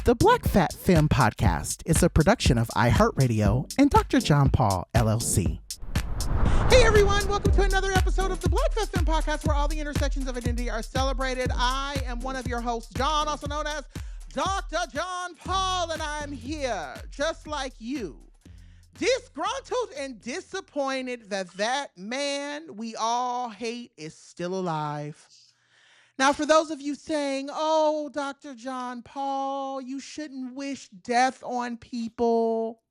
The Black Fat Femme Podcast is a production of iHeartRadio and Dr. John Paul, LLC. Hey everyone, welcome to another episode of the Black Fat Femme Podcast, where all the intersections of identity are celebrated. I am one of your hosts, John, also known as Dr. John Paul, and I'm here, just like you, disgruntled and disappointed that man we all hate is still alive. Now, for those of you saying, oh, Dr. John Paul, you shouldn't wish death on people.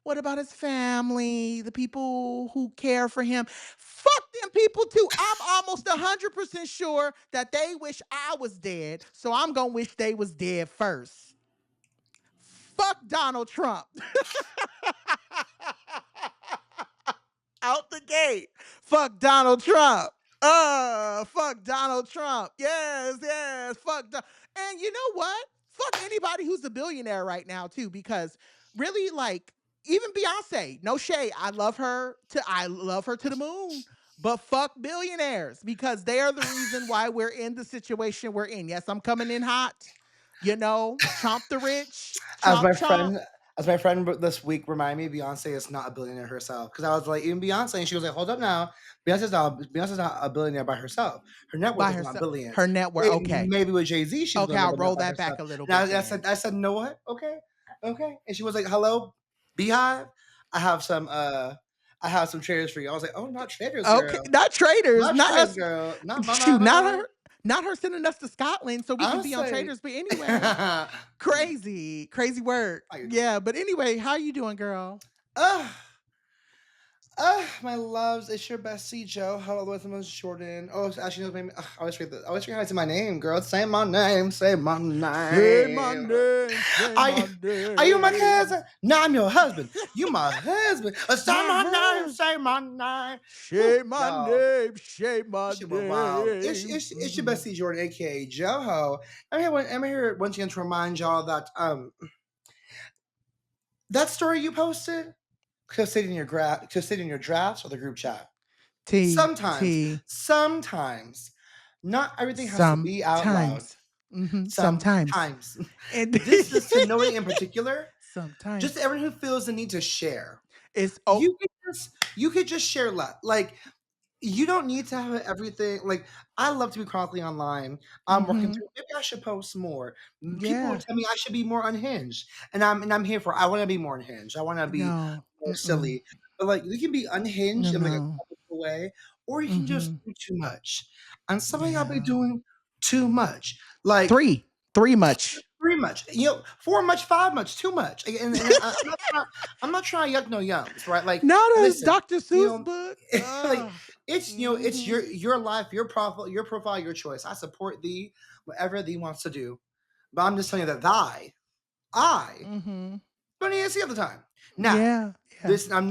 What about his family, the people who care for him? Fuck them people too. I'm almost 100% sure that they wish I was dead, so I'm going to wish they was dead first. Fuck Donald Trump. Out the gate. Fuck Donald Trump. Fuck Donald Trump. Yes. Fuck. And you know what? Fuck anybody who's a billionaire right now too, because really, like, even Beyonce, no shade. I love her to the moon. But fuck billionaires, because they are the reason why we're in the situation we're in. Yes, I'm coming in hot. You know, chomp the rich. As my friend this week reminded me, Beyonce is not a billionaire herself. Because I was like, even Beyonce, and she was like, hold up now. Beyonce's not a billionaire by herself. Her net worth is not billions. Her net worth, okay. Maybe with Jay-Z, she's okay. I'll roll that back a little bit. I said, know what? Okay. And she was like, hello, Beehive. I have some traders for you. I was like, oh, not traders, girl. Okay, not traders. Not traders, girl. Not her sending us to Scotland so we can be on traders. But anyway, crazy work. Yeah, but anyway, how you doing, girl? My loves, it's your bestie Joe. Hello, with the Jordan. Oh, actually, no, I always forget how to say my name, girl. Say my name. Say my name. Are you my cousin? No, I'm your husband. You my husband. Say my name. Say my name. Say my name. Say my name. Wow. It's your bestie Jordan, aka Joho. I'm here once again to remind y'all that that story you posted could sit in your drafts or the group chat. Sometimes, not everything has to be out loud. Mm-hmm. Sometimes. And this is to nobody in particular. Sometimes. Just everyone who feels the need to share. You could just share like you don't need to have everything. Like, I love to be chronically online. I'm working through. Maybe I should post more. People tell me I should be more unhinged, and I'm here for. I want to be more unhinged. I want to be more silly. But like, you can be unhinged in like a comical way, or you can just do too much. And some of y'all be doing too much. Like three much. 4 much, 5 much, too much. And I'm not trying to yuck no yums, right? Like, not a Dr. Seuss book. Like, it's it's your life, your profile, your choice. I support thee, whatever thee wants to do. But I'm just telling you that I don't even see all the time. Now, this what I'm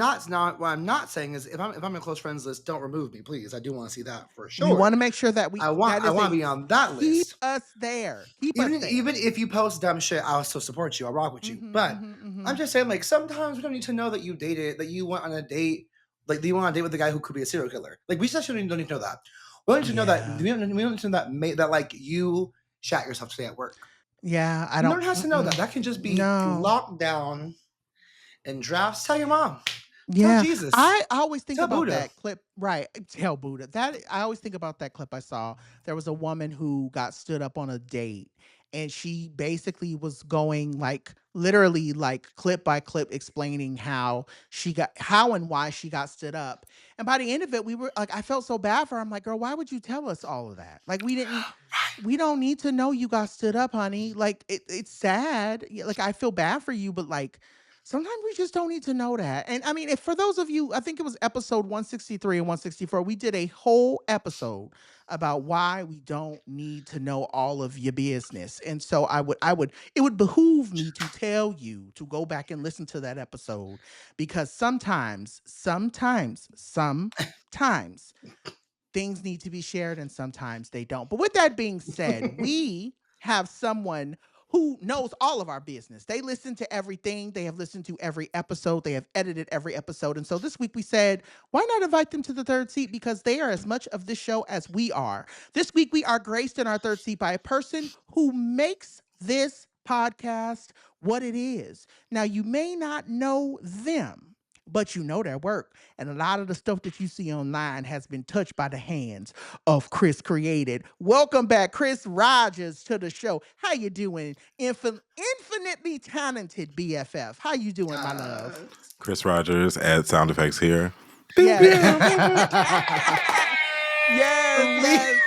not saying is if I'm in close friends list, don't remove me, please. I do want to see that for sure. You want to make sure that I want to be on that list. Keep us there. Even if you post dumb shit, I'll still support you. I'll rock with you. But I'm just saying, like, sometimes we don't need to know that you dated, that you went on a date, like, that you went on a date with a guy who could be a serial killer. Like, we just don't need to know that. We don't need to know that. We don't need to know that like you shat yourself today at work. Yeah, I don't. No one has to know that. That can just be locked down in drafts. Tell your mom. Yeah, tell Jesus. I always think tell about Buddha. that clip. Right, tell Buddha. That I always think about that clip I saw. There was a woman who got stood up on a date, and she basically was going like literally like clip by clip explaining how and why she got stood up. And by the end of it, we were like, I felt so bad for her. I'm like, girl, why would you tell us all of that? Like, we don't need to know you got stood up, honey. Like, it's sad. Like, I feel bad for you, but like, sometimes we just don't need to know that. And I mean, if for those of you, I think it was episode 163 and 164, we did a whole episode about why we don't need to know all of your business. And so it would behoove me to tell you to go back and listen to that episode, because sometimes things need to be shared and sometimes they don't. But with that being said, we have someone who knows all of our business. They listen to everything. They have listened to every episode. They have edited every episode. And so this week we said, why not invite them to the third seat? Because they are as much of this show as we are. This week we are graced in our third seat by a person who makes this podcast, what it is. Now, you may not know them, but you know their work. And a lot of the stuff that you see online has been touched by the hands of Chris Created. Welcome back, Chris Rodgers, to the show. How you doing? Infinitely talented BFF. How you doing, my love? Chris Rodgers, add sound effects here. Pew, Yes. pew. Yes.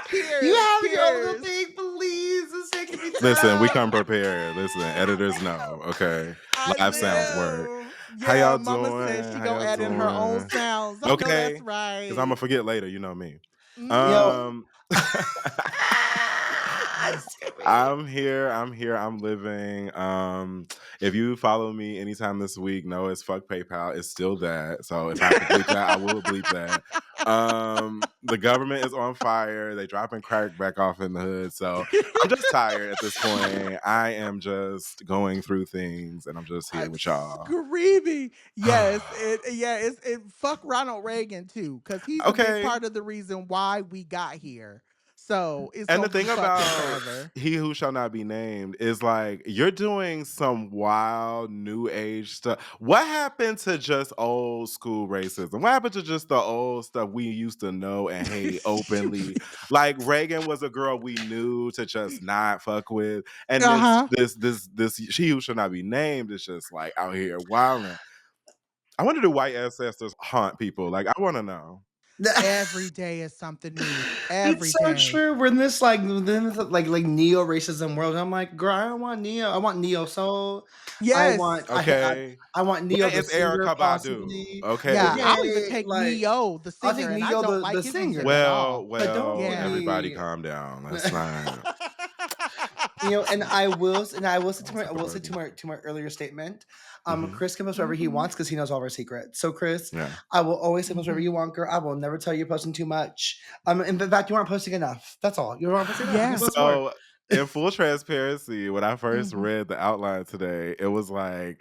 You Cheers, have your own little cheers. thing, please. It's taking me Listen, we down. come prepared. Listen, editors know. Okay, I live sounds work. know. How Yeah, y'all Mama doing? says she How gonna y'all add in her own doing? sounds. I know Okay, that's right. because I'm gonna forget later. You know me. Yo. Um, I'm here. I'm living. If you follow me anytime this week, know it's fuck PayPal. It's still that. So if I have to bleep that, I will bleep that. The government is on fire. They dropping crack back off in the hood. So I'm just tired at this point. I am just going through things, and I'm just here I'm with y'all. screaming. Yes, it fuck Ronald Reagan too, because he's a big Okay. part of the reason why we got here. So it's And gonna the thing be fucked about forever. He Who Shall Not Be Named is like you're doing some wild new age stuff. What happened to just old school racism? What happened to just the old stuff we used to know and hate openly? Like Reagan was a girl we knew to just not fuck with, and Uh-huh. this She Who Shall Not Be Named is just like out here wilding. I wonder, do white ancestors haunt people? Like, I want to know. Every day is something new. Every It's so day. true. We're in this like neo racism world. I'm like, girl, I don't want neo. I want neo soul. I Yes. want Okay, I want Neo what the is singer Erykah Badu? possibly. Yeah, Okay. I'll even Okay, take like Neo, the I'll singer, take and I Neo don't like the his singer. music at all. But don't put Yeah. Everybody me calm down. Let's not. and I will say to my Party. to my earlier statement, Mhm. Chris can post whatever he wants because he knows all of our secrets. So Chris, Yeah. I will always say post whatever you want, girl. I will never tell you you're posting too much. In fact, you aren't posting enough. That's all. You aren't posting enough. You Yeah. can post more. So, in full transparency, when I first Mhm. read the outline today, it was like,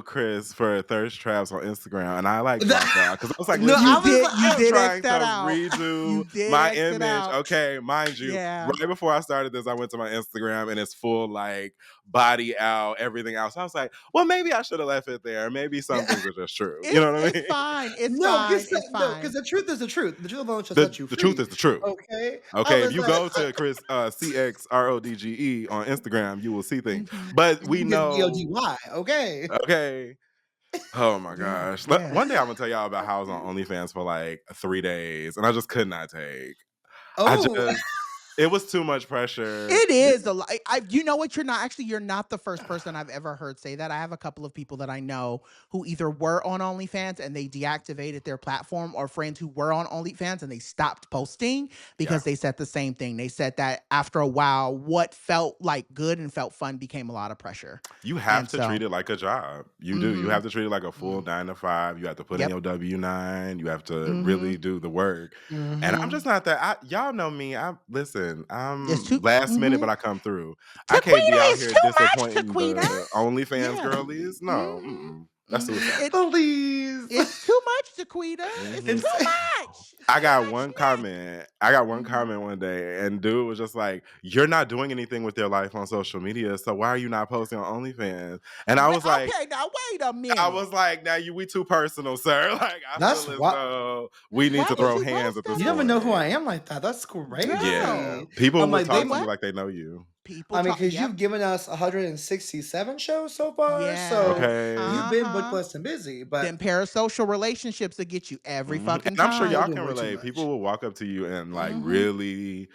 Chris for Thirst Traps on Instagram, and I like blocked out because I was like, No, You I listen, was did you I'm did trying X that to out. You redo did my X it image. out. Okay, mind you, Yeah. right before I started this, I went to my Instagram and it's full like body out, everything else. So I was like, well, maybe I should have left it there. Maybe some things are just true. You know what I It's mean? fine. It's no, fine. because It's fine. the truth is the truth. The truth alone shall The set you the truth free. is the truth. Okay, I Okay, if was you like, go to Chris CXRODGE on Instagram, you will see things. Mhm. But we you get know, DODY. Okay. okay. Oh my Yeah. gosh. Yes. One day I'm gonna tell y'all about how I was on OnlyFans for like 3 days and I just could not take. I Oh, just It was too much pressure. It is a lot. You know what? You're not the first person I've ever heard say that. I have a couple of people that I know who either were on OnlyFans and they deactivated their platform, or friends who were on OnlyFans and they stopped posting Yeah. because they said the same thing. They said that after a while, what felt like good and felt fun became a lot of pressure. You have And to so, treat it like a job. You do. You have to treat it like a full 9 to 5. You have to put in yep. your W-9. You have to Hmm. really do the work. And I'm mhm. just not that. Y'all know me. Listen, It's I'm too. last minute, Hmm. but I come through. I can't be Taquita, out it's here too much, disappointing Taquita. the OnlyFans Yeah. girlies. No, Hmm. that's Hmm. suicide. Please. It's too much, Taquita. It's Mhm. It's too much. I Too got much one shit. comment. I got one Hmm. comment one day, and dude was just like, "You're not doing anything with your life on social media, so why are you not posting on OnlyFans?" And I was like, Okay, now wait a I minute. was like, "Now we too personal, sir. Like, I that's feel as what. though we need Why to would throw you hands post at this You never that? know who I point." am like that. That's Yeah, Girl. crazy. people I'm will like, Say talk to you what? like they know you. People talk. because Yep. you've given us 167 shows so far, so Yes. Okay, you've been booked, Uh-huh. blessed, and busy. But Them parasocial relationships that get you every and fucking I'm sure y'all y'all time. doing can way too relate. People much. will walk up to you and like Mm-hmm. really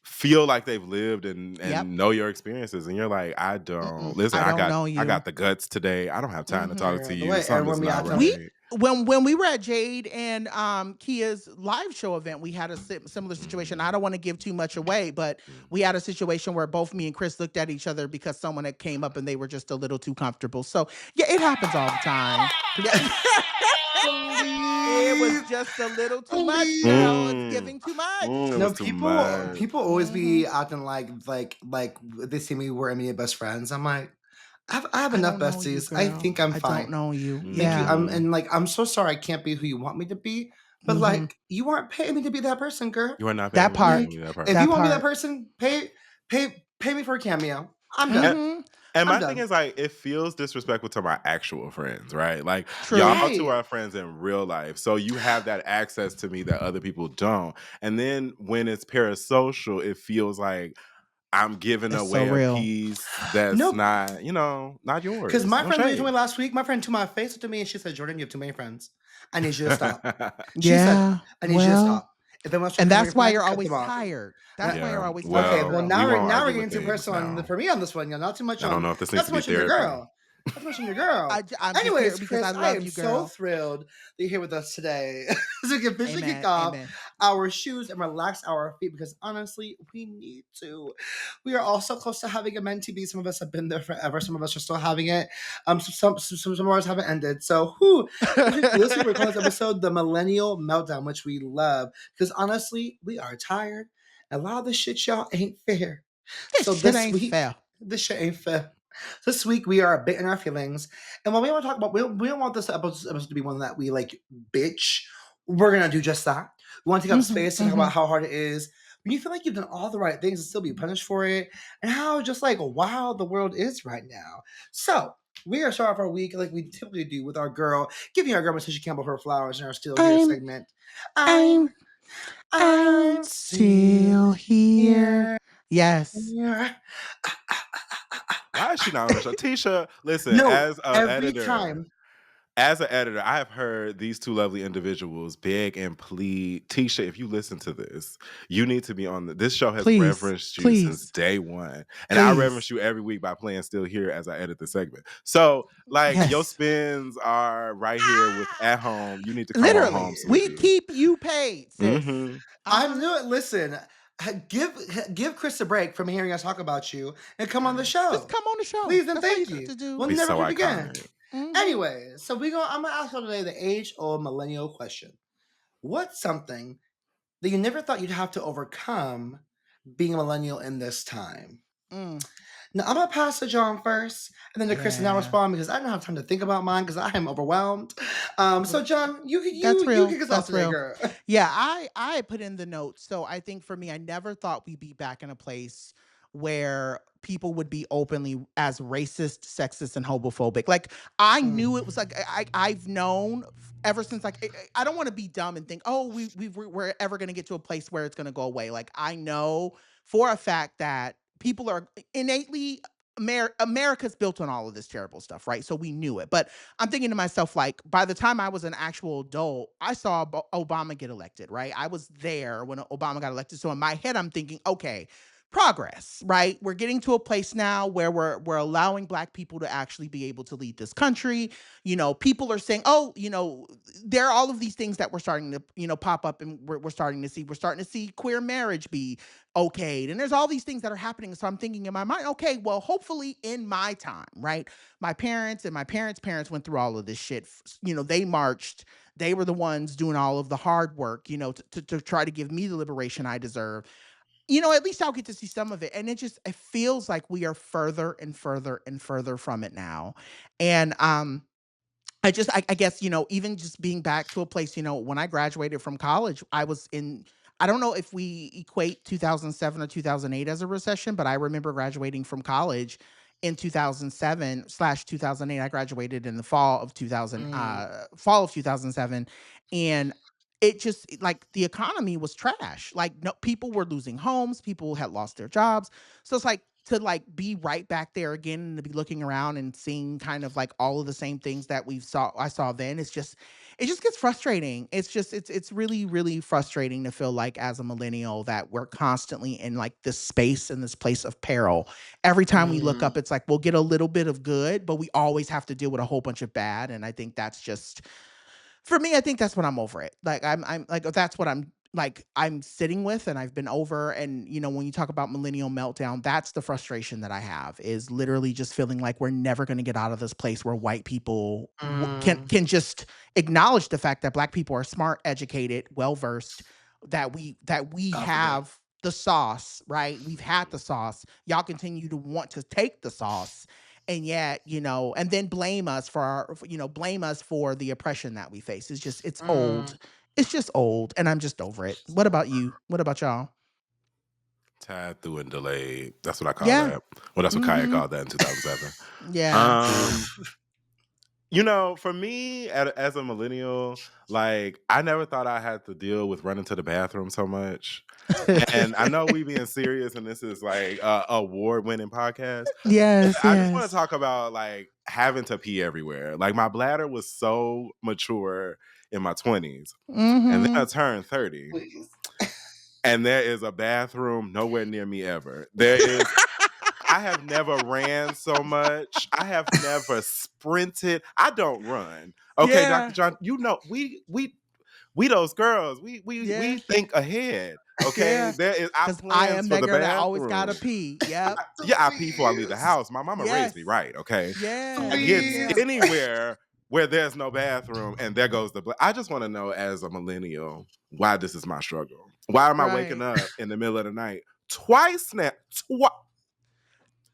feel like they've lived and Yep. know your experiences, and you're like, I don't listen. I don't know I you. got the guts today. I don't have time to talk to Girl, the you. way Something's everyone be not acting We like right. when we were at Jade and Kia's live show event, we had a similar situation. I don't want to give too much away, but we had a situation where both me and Chris looked at each other because someone had came up and they were just a little too comfortable. So yeah, it happens all the time. Yeah. It was please, just a little too much, girl. please. It's Mm, giving too much. it No, was too much. people always Hmm. be acting like they see me we're immediate best friends. I'm like, I have I enough don't know you, besties. I girl. think I'm I don't fine. know you. Thank you. Yeah. Mhm. I'm so sorry I can't be who you want me to be, but Hmm. you aren't paying me to be that person, girl. You are not paying That me to part. be Like, that if person. you That want to be that part. person, Pay me for a cameo. I'm And, done. Mm-hmm. and I'm my thing done. is like it feels disrespectful to my actual friends, right? Like y'all True. two Right. are friends in real life. So you have that access to me that other people don't. And then when it's parasocial, it feels like I'm giving It's so away a real. piece that's Nope. not, not Because yours. my No friend literally told shade. me last week, my friend to my face to me and she said, Jordan, you have too many friends. I need you to stop. She said, Yeah. I need you to Well, stop. If they want to and become your that's why friend, you're cut them always off. tired. And That's why you're Yeah. always tired, okay, Well, well girl. we won't now we're argue getting with too things personal now. for me on this one, y'all. I don't know if this needs to be Not too much on your therapy. girl. Not too much on your girl. I'm just here Anyways, because Chris, I I love am you, so girl. thrilled that you're here with us today. So we can officially kick Amen. off Amen. our shoes and relax our feet because honestly, we need to. We are all so close to having a mentee B. Some of us have been there forever. Some of us are still having it. Some of us haven't ended. So, this week we're calling this episode the Millennial Meltdown, which we love because honestly, we are tired. A lot of the shit y'all ain't fair. This So shit ain't fair. this shit ain't fair. This week we are a bit in our feelings, and what we want to talk about, we don't want this episode to be one that we like bitch. We're gonna do just that. We want to take up Mm-hmm, space to talk mm-hmm. about how hard it is when you feel like you've done all the right things and still be punished for it, and how just like wild the world is right now. So we are starting off our week like we typically do with our girl, giving our girl Matisha Campbell her flowers in our Still Here I'm, segment. I'm, I'm I'm I'm still still here. here. Yes. Here. Why is she not on the show? Tisha, listen, No, every time. as an editor, I have heard these two lovely individuals beg and plead. Tisha, if you listen to this, you need to be on this show has Please. referenced you since Please. day one. And I reference Please. you every week by playing Still Here as I edit the segment. So, like, your Yes. spins are right here with at home. You need to come on home, Literally. We sweetie. keep you paid, sis. Mm-hmm. I'm Uh-huh. doing. Listen, give Chris a break from hearing us talk about you and come on the Just show, come on the show. please and That's all you thank got you. to do. We'll Be never so do it again. iconic. Mm-hmm. Anyway, so I'm gonna ask you today the age-old millennial question: what's something that you never thought you'd have to overcome being a millennial in this time? Mm. Now I'm gonna pass to John first, and then to Chris and I'll Yeah. respond because I don't have time to think about mine because I am overwhelmed. So John, That's you real. kick us off That's today, real. girl. Yeah, I put in the notes. So I think for me, I never thought we'd be back in a place where people would be openly as racist, sexist, and homophobic. Like I knew it was like I've known ever since like I don't want to be dumb and think oh we're ever gonna get to a place where it's gonna go away. Like I know for a fact that people are innately America's built on all of this terrible stuff, right? So we knew it, but I'm thinking to myself, like, by the time I was an actual adult, I saw Obama get elected, right? I was there when Obama got elected. So in my head, I'm thinking, okay, progress, right? We're getting to a place now where we're allowing Black people to actually be able to lead this country. People are saying, oh, there are all of these things that we're starting to, pop up, and we're starting to see. We're starting to see queer marriage be okayed, and there's all these things that are happening. So I'm thinking in my mind, okay, well, hopefully in my time, right? My parents and my parents' parents went through all of this shit. They marched. They were the ones doing all of the hard work, to try to give me the liberation I deserve. At least I'll get to see some of it. And it feels like we are further and further and further from it now. And I guess, even just being back to a place, when I graduated from college, I don't know if we equate 2007 or 2008 as a recession, but I remember graduating from college in 2007/2008. I graduated in the Mm, fall of 2007. And it just like the economy was trash. Like no people were losing homes, people had lost their jobs. So it's like to like be right back there again and to be looking around and seeing kind of like all of the same things that I saw then. It just gets frustrating. It's really, really frustrating to feel like as a millennial that we're constantly in like this space and this place of peril. Every time we look mm, up, it's like we'll get a little bit of good, but we always have to deal with a whole bunch of bad. And I think that's just for me, I think that's what I'm over it. Like I'm like that's what I'm sitting with and I've been over. And when you talk about millennial meltdown, that's the frustration that I have is literally just feeling like we're never going to get out of this place where white people mm. can just acknowledge the fact that Black people are smart, educated, well versed, that we God forbid. have the sauce, right? We've had the sauce. Y'all continue to want to take the sauce, and yet and then blame us for the oppression that we face. It's Mm. old. It's just old, and I'm just over it. What about you? What about y'all? Tied through and delayed. That's what I call Yeah. that. Well, that's what Kaya called that in 2007. Yeah. For me, as a millennial, like, I never thought I had to deal with running to the bathroom so much. And I know we being serious, and this is like a award-winning podcast. Yes, I just want yes. to talk about like having to pee everywhere. Like, my bladder was so mature in my 20s, and then I turned 30. Please. And there is a bathroom nowhere near me ever. I have never ran so much. I have never sprinted. I don't run. Okay, Yeah. Dr. John, we those girls. Yeah. We think ahead. Okay. Yeah. There is our 'Cause I am plans for that the girl that always gotta bathroom. pee. Yep. Yeah, I pee before I leave the house. My mama raised me Yes. right, okay? Yeah. I get Yeah. anywhere where there's no bathroom and there goes I just want to know, as a millennial, why this is my struggle. Why am I waking Right. up in the middle of the night twice now?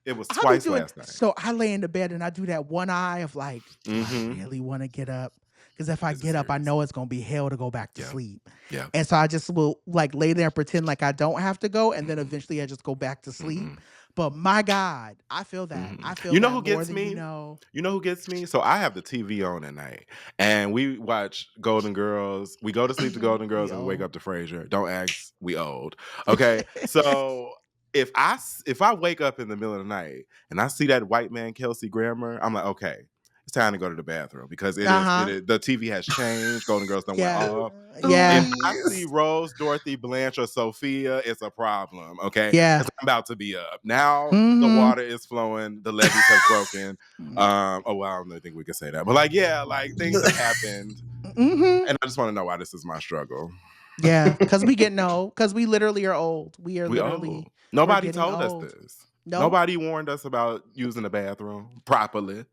It was How do you twice do it? last night. So I lay in the bed and I do that one eye of like, do I Mhm. really want to get up? Because if I This is get up, I serious. know it's gonna be hell to go back to Yeah. sleep. Yeah. And so I just will like lay there and pretend like I don't have to go, and then eventually I just go back to sleep. Mhm. But my God, I feel that. Mhm. I feel You know that who more gets than me? you know. You know who gets me? So I have the TV on at night, and we watch Golden Girls. We go to sleep to Golden Girls, We and we wake old. up to Frasier. Don't ask, we old. Okay, so if I wake up in the middle of the night and I see that white man Kelsey Grammer, I'm like, okay, it's time to go to the bathroom, because it Uh-huh. is the TV has changed. Golden Girls done went Yeah. off. Yeah. If I see Please. Rose, Dorothy, Blanche, or Sophia, it's a problem, okay? Yeah. Because I'm about to be up. Now the Mhm. water is flowing, the levees have broken. Oh, well, I don't think we can say that. But like, yeah, like things have happened. Mhm. And I just want to know why this is my struggle. Yeah. Because we getting old. Because we literally are old. We are We old. literally we're Nobody getting told us old. this. Nope. Nobody warned us about using the bathroom properly.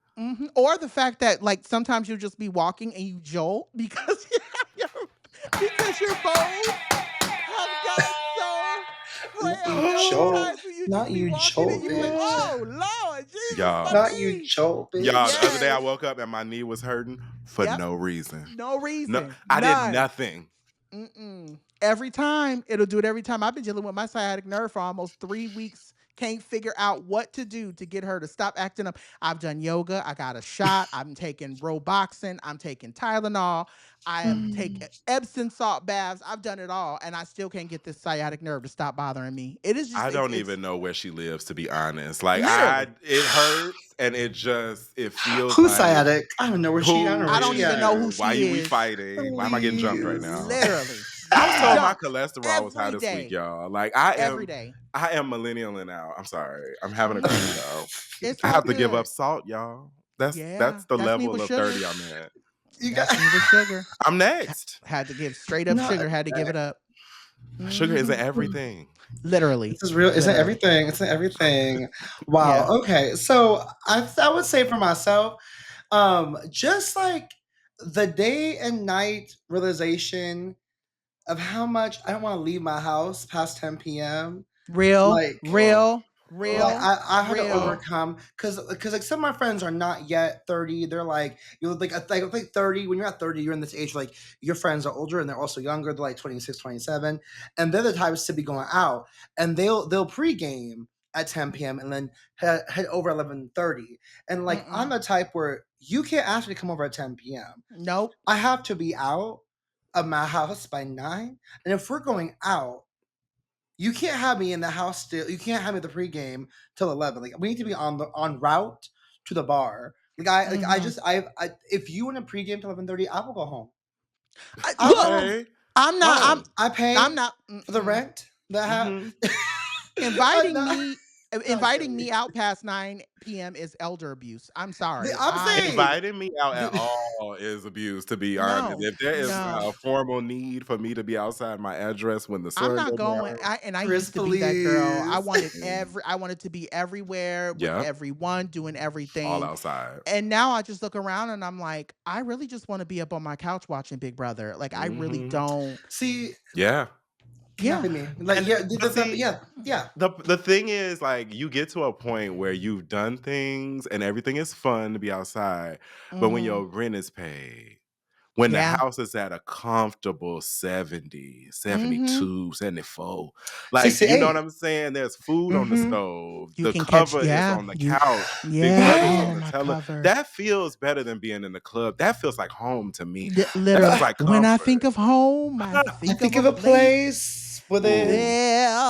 Or the fact that like sometimes you'll just be walking and you jolt because because your bones have gotten so Not cramped. you There'll be jolt. times when you just Not be you walking and jolt, you be like, bitch. oh Lord, Jesus, my Y'all. Not you knee. jolt, Y'all, bitch. the other day I Yes. woke up and my knee was hurting for Yep. no reason. No No, reason. I did None. nothing. Every time it'll do it every time. I've been dealing with my sciatic nerve for almost 3 weeks. Can't figure out what to do to get her to stop acting up. I've done yoga. I got a shot. I'm taking Roboxin. I'm taking Tylenol. I am taking Epsom salt baths. I've done it all, and I still can't get this sciatic nerve to stop bothering me. It is just I don't it's even know where she lives, to be honest. Like, literally. it hurts, and it feels Who's like, sciatic? I don't know where she. I don't know I where don't she even at. know who why she we is. fighting? Why am I getting jumped right Please. now? Literally I was getting told my jumped cholesterol was high every this week, day. y'all. Like, Every day. I am millennialing out. I'm sorry. I'm having a crash out. It's I all have to give up good. salt, y'all. Yeah, That's the that's me level with of sugar. 30 I'm at. You got That's me with sugar. I'm next. Had to give straight up not. sugar. Had to give it up. Sugar isn't Mhm. everything. Literally. This is real. Isn't Literally. everything? Isn't everything? Yeah. Wow. Okay. So I would say for myself, just like the day and night realization of how much I don't want to leave my house past 10 p.m. Real, Like Oh, real, like real, I had to real. overcome because like some of my friends are not yet 30. They're like like 30. When you're at 30, you're in this age like your friends are older and they're also younger. They're like 26, 27, and they're the types to be going out and they'll pregame at 10 p.m. and then head over 11:30. And like I'm Mm-mm. the type where you can't ask me to come over at 10 p.m. Nope. I have to be out of my house by 9. And if we're going out, you can't have me in the house still. You can't have me at the pregame till 11. Like we need to be on route to the bar. I Mhm. just I if you want to pregame till 11:30, I will go home. I will go Look, home. okay. I'm not. Oh. I I'm pay not. for the rent that I have. Mm-hmm. I'm Inviting not, me. not Inviting kidding. me out past 9 p.m. is elder abuse. I'm sorry. I'm saying Inviting me out at the- all is abuse, to be honest. No, If there is no. a formal need for me to be outside my address when the I'm sun not goes going. down, I Chris, used to be that girl. please. I wanted to be everywhere with yeah, everyone, doing all everything. outside. And now I just look around and I'm like, I really just want to be up on my couch watching Big Brother. Like I really Mm-hmm. don't. See, Yeah. cannot Yeah. be me. Like And yeah, but see, yeah. the thing is, like, you get to a point where you've done things and everything is fun to be outside, but when Mm-hmm. your rent is paid, when the Yeah. house is at a comfortable 70, Mm-hmm. 72, 74. Like, you know what 68. I'm saying? There's food on the Mm-hmm. stove. You The can catch, cover is yeah, on the you, couch. The yeah. cover's Yes. on Oh, the my tele. cover. That feels better than being in the club. That feels like home to me. That feels Literally, like when I comfort. think of home, I I think of think a of a place. place with Ooh.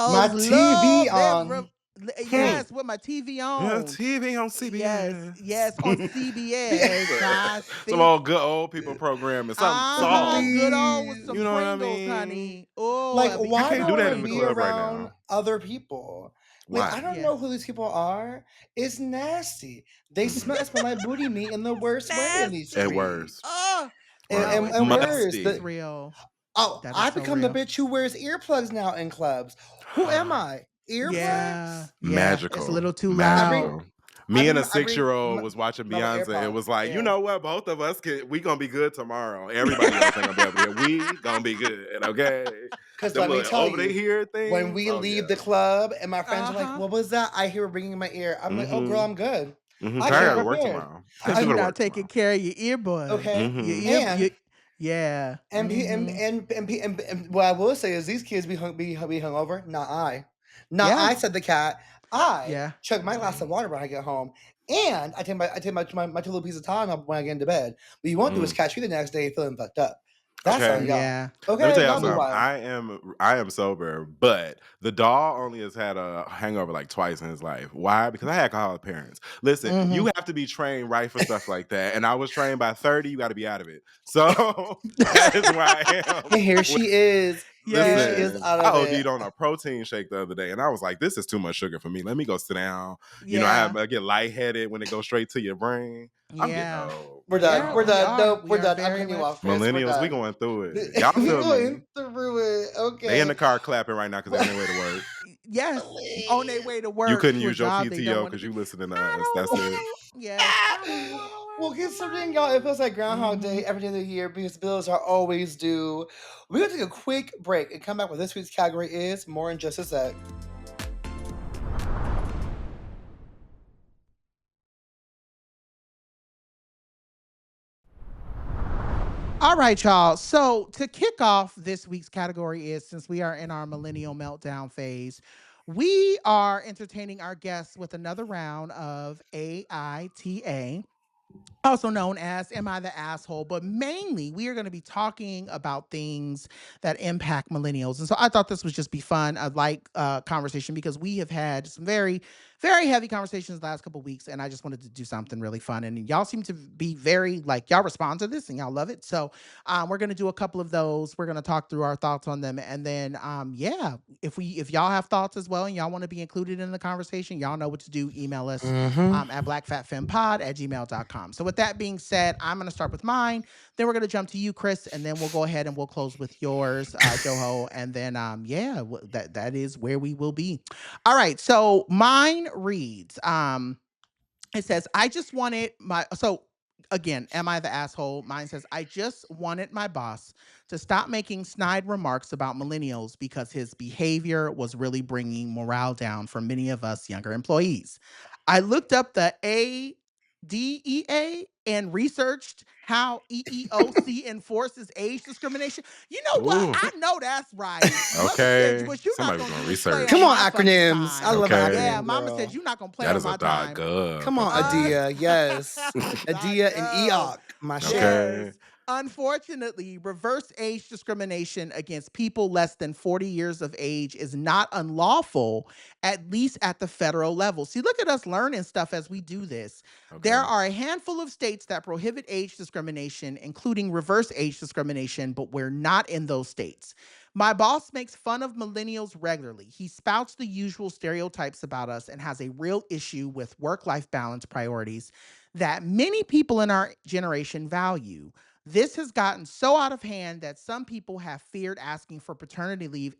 my There's TV love every. on. Hmm. Yes, with my TV Yeah, on. TV on Yes, CBS. yes, on CBS. I Some think old good old people programming, something soft. good old with You some Please. know what I Pringles, mean? honey. Oh, Like, that'd be You why do can't I do want that to in the be creamy. club right around now. other people? Like, I Why? don't Yeah. know who these people are. It's nasty. They smell like booty meat in the worst way in these At Nasty. worst. streets. Oh And, Right. no, and, it's and real. worse, It's Musty. real. oh, That is I so become the real. bitch who wears earplugs now in clubs. Who am I? Yeah, Earplugs? yeah. It's a Magical. little too I loud. bring, Magical. I Me and bring, a I bring 6-year-old was watching my little Beyonce. It AirPods. was like, you Yeah. know what? Both of us we gonna be good tomorrow. Everybody else ain't gonna be able to hear. We gonna be good, okay? Because Them let me little tell over the you, here when things. we Oh leave yeah. the club and my friends are like, Uh-huh. what was that? I hear ringing in my ear. I'm like, oh, girl, Mm-hmm. I'm good. Mm-hmm. I I came gotta work prepared. tomorrow. I have Cause to you're go to I, not work taking tomorrow. care of your earbuds. okay. Your Mm-hmm. you And yeah. Mm-hmm. and what I will say is these kids be hungover. Not I. Not Yeah. I, said the cat. I Yeah. chug my glass of water when I get home. And I take my two little piece of Tylenol when I get into bed. What you won't do is Mm. catch me the next day feeling fucked up. That's on Okay. y'all. Yeah. Let me Okay, tell y'all y'all be Mm-hmm. something. wild. I am sober, but the dog only has had a hangover like twice in his life. Why? Because I had alcoholic parents. Listen, Mm-hmm. you have to be trained right for stuff like that. And I was trained by 30, you got to be out of it. So that is where I am. And here she is. Here she is Listen, Yes. out I of it. OD'd on a protein shake the other day, and I was like, "This is too much sugar for me. Let me go sit down." You know, Yeah. I get lightheaded when it goes straight to your brain. I'm getting Yeah. old. We're Getting done. Yeah, We're we old. done. are. Nope, We we're are done. I'm very cutting you much off, Chris. We're Millennials, we done. going through it. Y'all We feel me? going through it. They in Okay. the car clapping right now because they on their way to work. yes. On their Please. way to You work couldn't to a use your job they don't PTO want to because be. you listening to I us. don't That's want it. to. Yes, I don't want to Well, work considering tomorrow. y'all, it feels like Groundhog Mm-hmm. Day every day of the year because bills are always due. We're gonna take a quick break and come back with this week's category is more in just a sec. All right, y'all. So to kick off this week's category is since we are in our millennial meltdown phase, we are entertaining our guests with another round of AITA, also known as Am I the Asshole? But mainly, we are going to be talking about things that impact millennials. And so I thought this would just be fun, a light conversation, because we have had some very, very heavy conversations the last couple of weeks. And I just wanted to do something really fun. And y'all seem to be very, like, y'all respond to this and y'all love it. So we're going to do a couple of those. We're going to talk through our thoughts on them. And then, yeah, if y'all have thoughts as well and y'all want to be included in the conversation, y'all know what to do. Email us Mm-hmm. at blackfatfempod@gmail.com. So with that being said, I'm going to start with mine. Then we're going to jump to you, Chris, and then we'll go ahead and we'll close with yours, Joho. And then, yeah, that is where we will be. All right. So mine reads, it says, I just wanted my, so again, am I the asshole? Mine says, I just wanted my boss to stop making snide remarks about millennials because his behavior was really bringing morale down for many of us younger employees. I looked up the ADEA and researched how EEOC enforces age discrimination. You know what? Ooh. I know that's right. Mother said, Okay. but you're not Somebody was going to doing even play Come on research. on, my fucking acronyms. I time. love an Okay. Yeah, acronym, mama said, girl. you're not going to play That on is a my dot time. gov. Come on, Okay. Adia. Yes. Adia and .gov. Eok, my shit. Okay. Yes. Unfortunately, reverse age discrimination against people less than 40 years of age is not unlawful, at least at the federal level. See, look at us learning stuff as we do this. There Okay. are a handful of states that prohibit age discrimination, including reverse age discrimination, but we're not in those states. My boss makes fun of millennials regularly. He spouts the usual stereotypes about us and has a real issue with work life balance priorities that many people in our generation value. This has gotten so out of hand that some people have feared asking for paternity leave.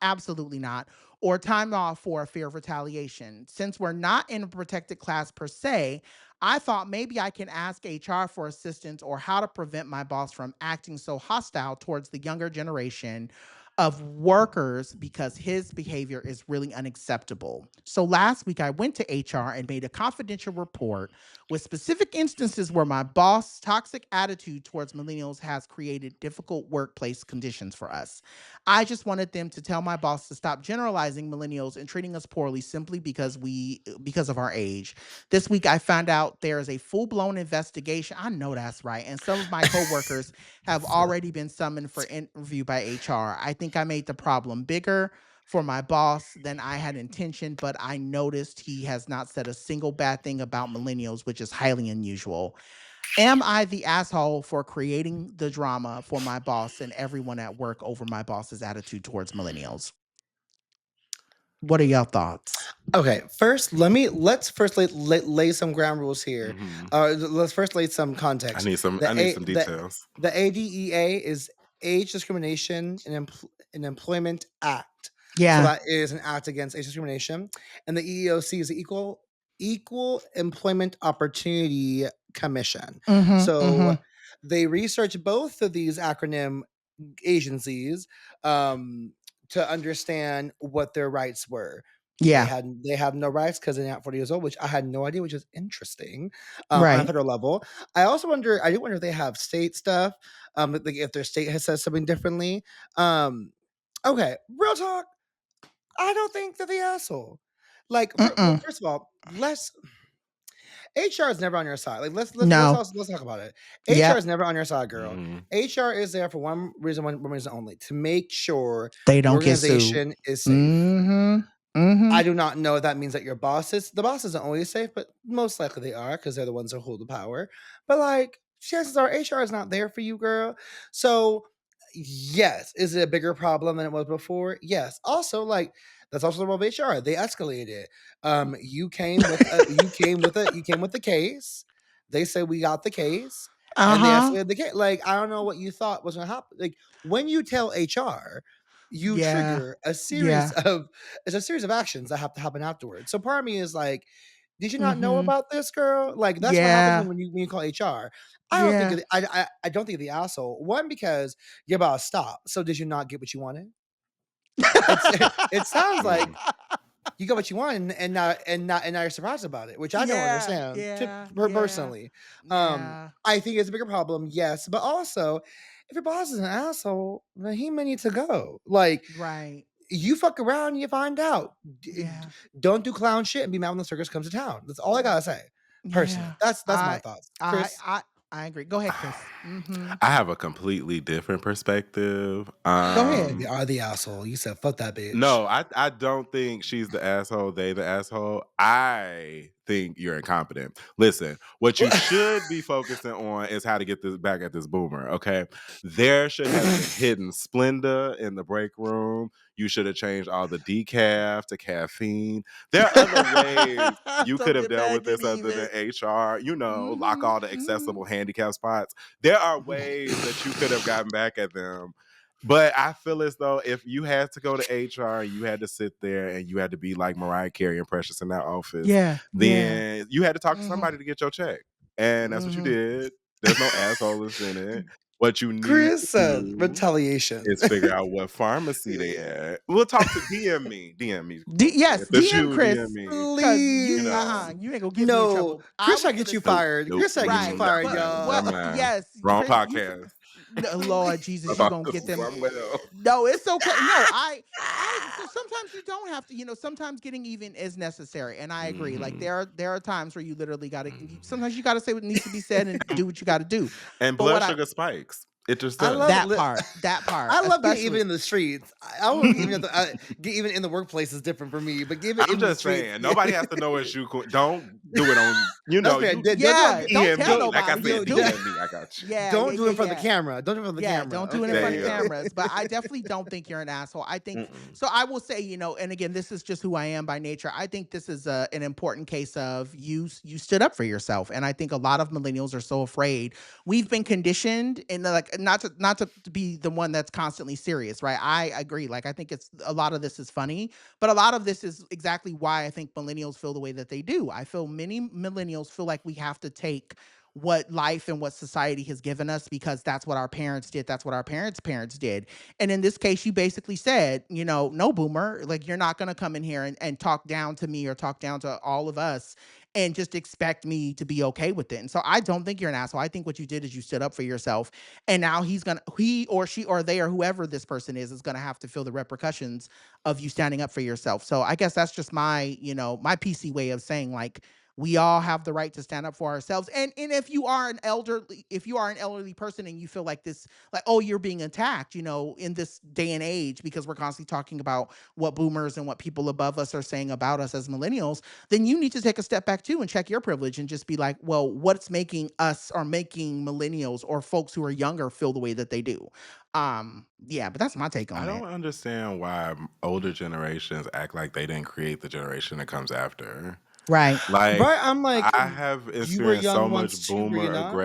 Absolutely not. Or time off for a fear of retaliation. Since we're not in a protected class per se, I thought maybe I can ask HR for assistance or how to prevent my boss from acting so hostile towards the younger generation. of workers because his behavior is really unacceptable. So last week I went to HR and made a confidential report with specific instances where my boss' toxic attitude towards millennials has created difficult workplace conditions for us. I just wanted them to tell my boss to stop generalizing millennials and treating us poorly simply because of our age. This week I found out there is a full-blown investigation. I know that's right. And some of my coworkers have already been summoned for interview by HR. I think I made the problem bigger for my boss than I had intentioned, but I noticed he has not said a single bad thing about millennials, which is highly unusual. Am I the asshole for creating the drama for my boss and everyone at work over my boss's attitude towards millennials? What are y'all thoughts? Okay, let's first lay some ground rules here. Let's first lay some I context. need some. The I need A some the details. the ADEA is Age Discrimination and Employment Act. So Yeah. that is an act against age discrimination, and the EEOC is the Equal Employment Opportunity Commission. Mhm. So Mhm. they research both of these acronym agencies um, to understand what their rights were. Yeah. They have no rights because they're not 40 years old, which I had no idea, which is interesting on a Right. federal level. I do wonder if they have state stuff, like if their state has said something differently. Okay, real talk. I don't think they're the asshole. Mm-mm. First of all, let's HR is never on your side. Like No. let's talk about it. HR Yep. is never on your side, girl. Hmm. HR is there for one reason only, to make sure They your don't get sued. organization is safe. Mhm. Mhm. I do not know if that means that the boss isn't always safe, but most likely they are because they're the ones who hold the power. But like chances are HR is not there for you, girl. So yes, is it a bigger problem than it was before? Yes. Also, like that's also the role of HR. They escalated it. You came with the case. They said we got the case, and they Uh-huh. escalated the case. Like I don't know what you thought was going to happen. Like when you tell HR, you Yeah. trigger a series Yeah. of it's a series of actions that have to happen afterwards. So part of me is like, did you not know Mhm. about this, girl? Like that's what happens Yeah. when you call HR. Yeah. I don't think of the asshole. One, because your boss stopped. So did you not get what you wanted? It's it sounds like Mm. you got what you want and now you're surprised about it, which I don't Yeah. understand Yeah. Yeah. personally. Yeah. I think it's a bigger problem, yes, but also if your boss is an asshole, then he may need to go. Like Right. you fuck around, you find out. Yeah. Don't do clown shit and be mad when the circus comes to town. That's all I gotta say. Personally, Yeah. that's my I thoughts. I Chris, I I agree. Go ahead, Chris. Mhm. I have a completely different perspective. Go they ahead. are the asshole. You said fuck that bitch. No, I don't think she's the asshole, they the asshole. I think you're incompetent. Listen, what you should be focusing on is how to get this back at this boomer, okay? There should have been hidden Splenda in the break room. You should have changed all the decaf to caffeine. There are other ways you could Don't have dealt with imagine this other than even. HR, lock Mhm. all the Mhm. accessible handicap spots. There are ways that you could have gotten back at them, but I feel as though if you had to go to HR and you had to sit there and you had to be like Mariah Carey and Precious in that office, Yeah. Yeah. then you had to talk to Mhm. somebody to get your check. And that's what you Mhm. did. There's no assholes in it. What you need to Chris said do retaliation. is figure out what pharmacy they at. We'll talk to DM me. Yes, If it's DM you, DM Chris, me. cause You Please. know. you ain't gonna get me in No. trouble. I Chris was I get gonna you say fired. Nope. Chris I get you right, fired, but y'all. Never mind. yes, Wrong Chris, you can. podcast. No, Lord Please. Jesus, I you thought gonna this get was them. Samuel. No, it's okay. No, so sometimes you don't have to. Sometimes getting even is necessary, and I agree. Like Mhm. there are times where you literally got to. Mhm. Sometimes you got to say what needs to be said and do what you got to do. And But blood what I sugar spikes. It just I does. love that part, I love getting even especially. in the streets. I love getting even Hmm. get even in the workplace is different for me, but give it I'm in the just streets. saying, nobody has to know it's you. Don't do it on, That's fair. you Don't Yeah, do don't DM tell me. don't Like I nobody. said, Just do it. DM me. I got you. Yeah, yeah, don't do yeah, it in front of the yeah. camera. Don't do it in front of the Yeah, camera. don't do it in There front you of go. cameras. But I definitely don't think you're an asshole. I think Mm-mm. so. I will say, and again, this is just who I am by nature. I think this is an important case of you stood up for yourself, and I think a lot of millennials are so afraid. We've been conditioned, and like not to be the one that's constantly serious, right? I agree. Like I think it's a lot of this is funny, but a lot of this is exactly why I think millennials feel the way that they do. I feel many millennials feel like we have to take what life and what society has given us because that's what our parents did, that's what our parents did. And in this case, you basically said, no, boomer, like you're not going to come in here and talk down to me or talk down to all of us and just expect me to be okay with it. And so I don't think you're an asshole. I think what you did is you stood up for yourself. And now he or she or they or whoever this person is gonna have to feel the repercussions of you standing up for yourself. So I guess that's just my PC way of saying like we all have the right to stand up for ourselves. And if you are an elderly person and you feel like this, like, oh, you're being attacked, in this day and age, because we're constantly talking about what boomers and what people above us are saying about us as millennials, then you need to take a step back too and check your privilege and just be like, well, what's making us or making millennials or folks who are younger feel the way that they do? Yeah, but that's my take I on don't it. understand why older generations act like they didn't create the generation that comes after. Right. Like, Right? I'm like, I have you were experienced so young much once too, were you boomer not?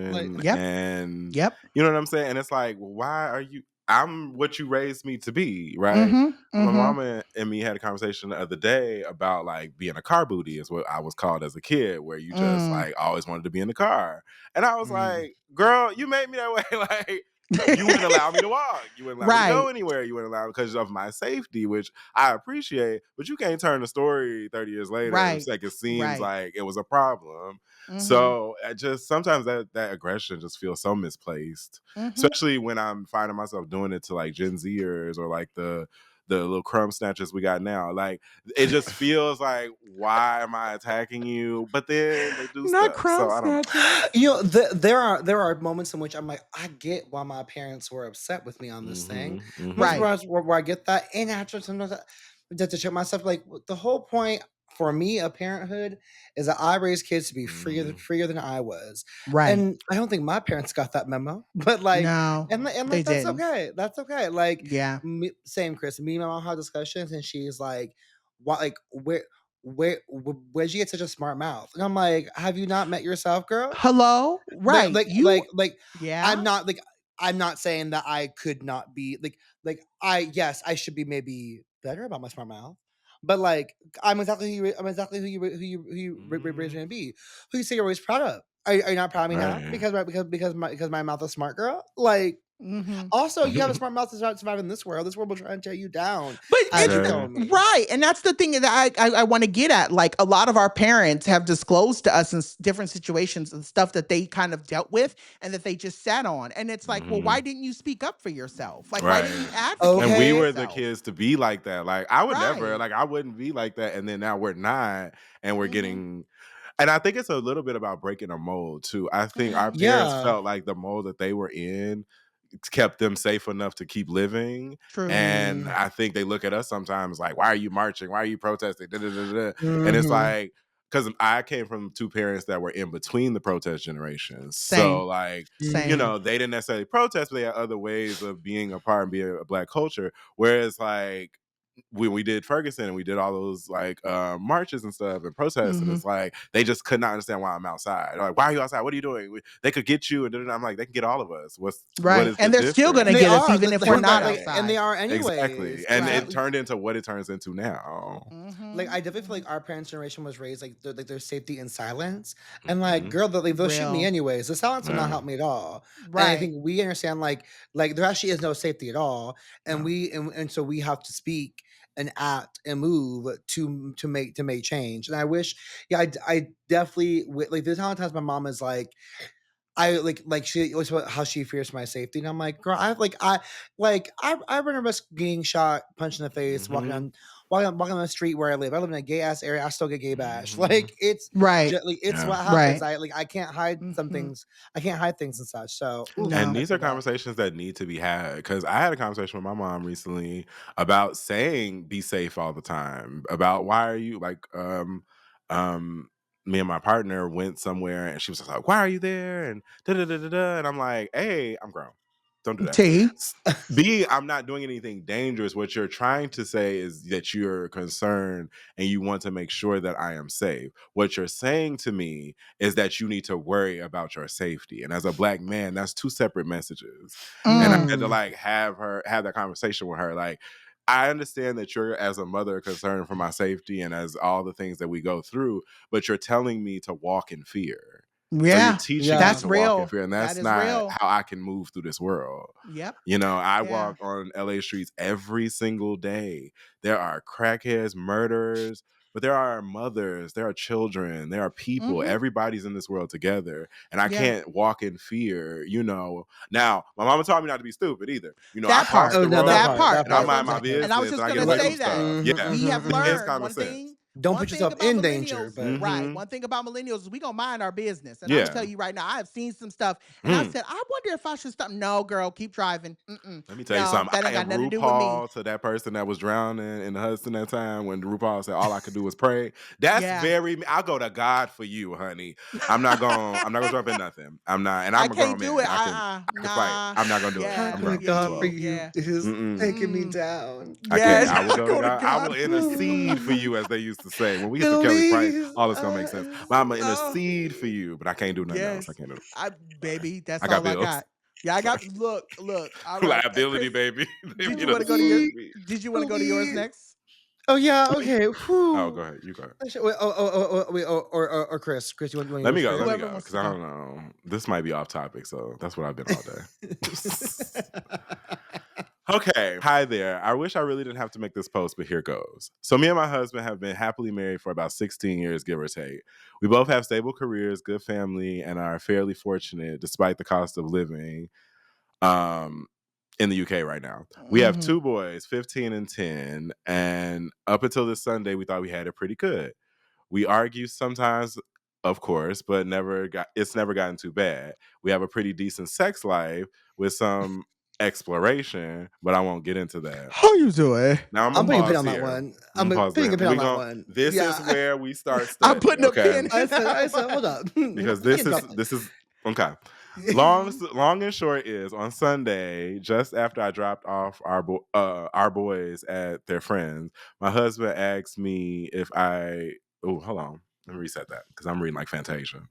Like, aggression Yep. and Yep. you know what I'm saying? And it's like, well, why are you I'm what you raised me to be, right? Mm-hmm. My Mm-hmm. mama and me had a conversation the other day about like being a car booty is what I was called as a kid, where you just Mm. like always wanted to be in the car. And I was mm, like, girl, you made me that way. Like you wouldn't allow me to walk. You wouldn't allow me to go Right. anywhere. You wouldn't allow me because of my safety, which I appreciate. But you can't turn the story 30 years later and Right. make it seems Right. like it was a problem. Mm-hmm. So I just sometimes that aggression just feels so misplaced, Mm-hmm. especially when I'm finding myself doing it to like Gen Zers or like the little crumb snatchers we got now. Like it just feels like, why am I attacking you? But then they do Not stuff. crumb So I don't know. snatchers. there are moments in which I'm like, I get why my parents were upset with me on this thing. Mm-hmm. Mm-hmm. Moments Right. where I get that, and after sometimes to check myself, like the whole point for me of parenthood is that I raised kids to be Mm-hmm. freer than I was, Right. and I don't think my parents got that memo. But like, No, and they like that's didn't. okay. That's okay. Like, Yeah. same Chris. Me and my mom had discussions, and she's like, "What? Like, where'd you get such a smart mouth?" And I'm like, "Have you not met yourself, girl?" Hello? Like Right. like You like like yeah. I'm not like I'm not saying that I could not be like I yes, I should be maybe better about my smart mouth. But like I'm exactly who you raised Mm-hmm. me to be. Who you say you're always proud of. Are you not proud of me now? Right. Because my mouth is smart, girl? Like, Mhm. also, you have a smart mouth to survive in this world. This world will try and tear you down, But as you and Okay. told me. right, and that's the thing that I want to get at. Like a lot of our parents have disclosed to us in different situations and stuff that they kind of dealt with and that they just sat on. And it's like, well, why Mm-hmm. didn't you speak up for yourself? Like, why didn't you Right. advocate And for we Okay. were the yourself? kids to be like that. Like I would never, Right. like I wouldn't be like that. And then now we're not, and we're Mhm. getting and I think it's a little bit about breaking a mold too. I think our parents Yeah. felt like the mold that they were in kept them safe enough to keep living. True. And Mm, I think they look at us sometimes like, why are you marching? Why are you protesting? Da, da, da, da. And it's mhm. like, because I came from two parents that were in between the protest generations. Same. So, like, Same. they didn't necessarily protest, but they had other ways of being a part and being a black culture. Whereas, like, when we did Ferguson and we did all those like marches and stuff and protests, and Mhm. it's like they just could not understand why I'm outside. They're like, why are you outside? What are you doing? They could get you, and I'm like, they can get all of us. What Right. is the And they're still gonna And they get us difference? are, even if we're like, not and they outside. are Exactly, anyways. and Because it Right. turned into what it turns into now. like Mhm. I definitely feel Mhm. like our parents' generation was raised like their safety in silence, and like, Mm-hmm. girl, they'll shoot me Real. anyways. The silence will not Yeah. help me at all. And I Right. think we understand like there actually is no safety at all, and No. and so we have to speak and act and move to make change. And I wish, yeah, I definitely like there's how many times my mom is like, like she was how she fears my safety, and I'm like, girl, I run a risk being shot, punched in the face, Mm-hmm. walking on the street where I live. I live in a gay ass area. I still get gay bashed. Mm-hmm. Like it's Right. just like it's Yeah. what happens. Right. I can't hide some Mhm. things. I can't hide things and such. So oof, And No. I these are feel that. conversations that need to be had because I had a conversation with my mom recently about saying be safe all the time. About why are you like um me and my partner went somewhere and she was just like, why are you there? And da da da da da. And I'm like, hey, I'm grown. Don't do that. T. B, I'm not doing anything dangerous. What you're trying to say is that you're concerned and you want to make sure that I am safe. What you're saying to me is that you need to worry about your safety. And as a Black man, that's two separate messages. And I had to like have that conversation with her. Like, I understand that you're, as a mother, concerned for my safety and as all the things that we go through, but you're telling me to walk in fear. So you're teaching me That's to real. walk in fear, and that's not real. how I can move through this world. Yep. You know, I walk on LA streets every single day. There are crackheads, murderers, but there are mothers, there are children, there are people. Everybody's in this world together, and I can't walk in fear. You know, now my mama taught me not to be stupid either. You know, That I cross part. the road That part. and I mind my business. And I was just and I gonna get away say from that. stuff. We have It's learned common one sense. thing. Don't one put thing yourself about in danger, millennials, but right? One thing about millennials is we gonna mind our business. And I'm gonna tell you right now, I have seen some stuff, and I said, I wonder if I should stop. No, girl, keep driving. Let me tell you something. That I ain't got am nothing to do with me. RuPaul to that person that was drowning in the Hudson that time when RuPaul said all I could do was pray. That's very. I'll go to God for you, honey. I'm not gonna jump in nothing. I'm not, and I'm a grown man. I can fight. I'm not gonna do it. I'm grown. God for you is taking me down. I can't. I will go to God. I will intercede for you, as they used to say. When we get to Kelly Price, all this gonna make sense. But I'm gonna intercede for you, but I can't do nothing else. I can't do it. Baby, that's I got all bills. I got. Yeah, I got. Look. All right. Liability, Chris, baby. Did you want to go to your? Did you want to go to yours next? Oh yeah, okay. Oh, go ahead. You go ahead. Wait, or Chris. Chris, you want? Let me go. Chris? Let me go, because I don't know. This might be off topic, so that's what I've been all day. Okay. Hi there. I wish I really didn't have to make this post, but here goes. So me and my husband have been happily married for about 16 years, give or take. We both have stable careers, good family, and are fairly fortunate despite the cost of living in the UK right now. We have two boys, 15 and 10, and up until this Sunday, we thought we had it pretty good. We argue sometimes, of course, but it's never gotten too bad. We have a pretty decent sex life with some exploration, but I won't get into that. How you doing? Now I'm putting a pin pause on here. that one. I'm putting a pin on that one. This is where we start studying. I'm putting a pin. I said, hold up. Because this is okay. Long and short is, on Sunday, just after I dropped off our boys at their friends, my husband asked me if I. Oh, hold on. Let me reset that because I'm reading like Fantasia.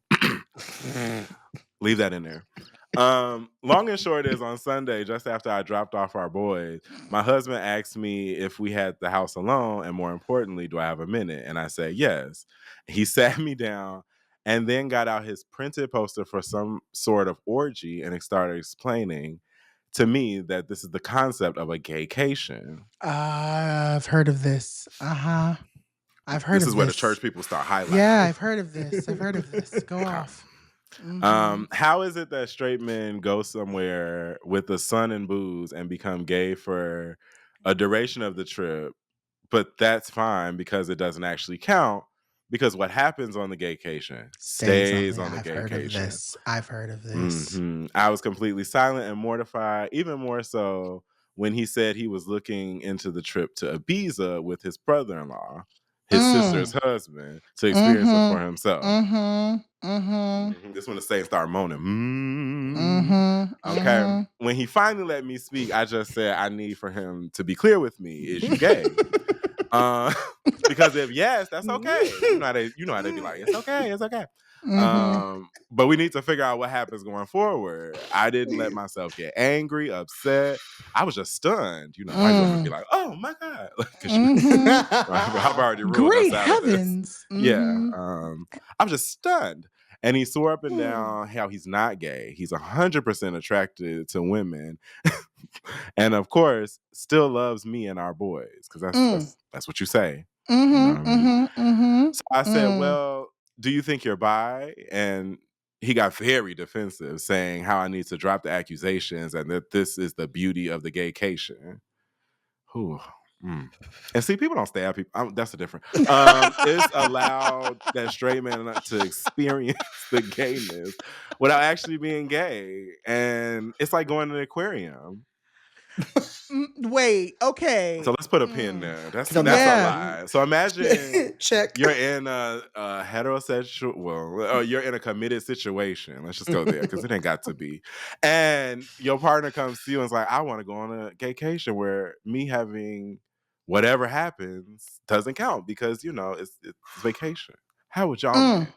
Leave that in there. Long and short is, on Sunday, just after I dropped off our boys, my husband asked me if we had the house alone, and more importantly, do I have a minute? And I said yes. He sat me down and then got out his printed poster for some sort of orgy and started explaining to me that this is the concept of a gaycation. I've heard of this. I've heard of this. This is where the church people start highlighting. Yeah, I've heard of this. Go off. How is it that straight men go somewhere with the sun and booze and become gay for a duration of the trip, but that's fine because it doesn't actually count? Because what happens on the gaycation stays on the gaycation. I've heard of this. I was completely silent and mortified, even more so when he said he was looking into the trip to Ibiza with his brother-in-law, his sister's husband, to experience it for himself. This when the Saints start moaning. Okay. When he finally let me speak, I just said, I need for him to be clear with me. Is you gay? Because if yes, that's okay. You know how they be like, it's okay. But we need to figure out what happens going forward. I didn't let myself get angry, upset. I was just stunned. You know, I would be like, oh my God. I've already ruled Great us out heavens. of this. Yeah. I'm just stunned. And he swore up and down how he's not gay. He's 100% attracted to women. And of course, still loves me and our boys. Because that's what you say. You know what I mean? So I said, well, do you think you're bi? And he got very defensive, saying how I need to drop the accusations and that this is the beauty of the gaycation. And see, people don't stab people. That's the difference. It's allowed that straight men to experience the gayness without actually being gay. And it's like going to an aquarium. Wait, okay. So let's put a pin there. That's Put on a Yeah. lie. So imagine Check. you're in a heterosexual, well, you're in a committed situation. Let's just go there because it ain't got to be. And your partner comes to you and is like, I want to go on a vacation where me having whatever happens doesn't count because, it's vacation. How would y'all Mm. react?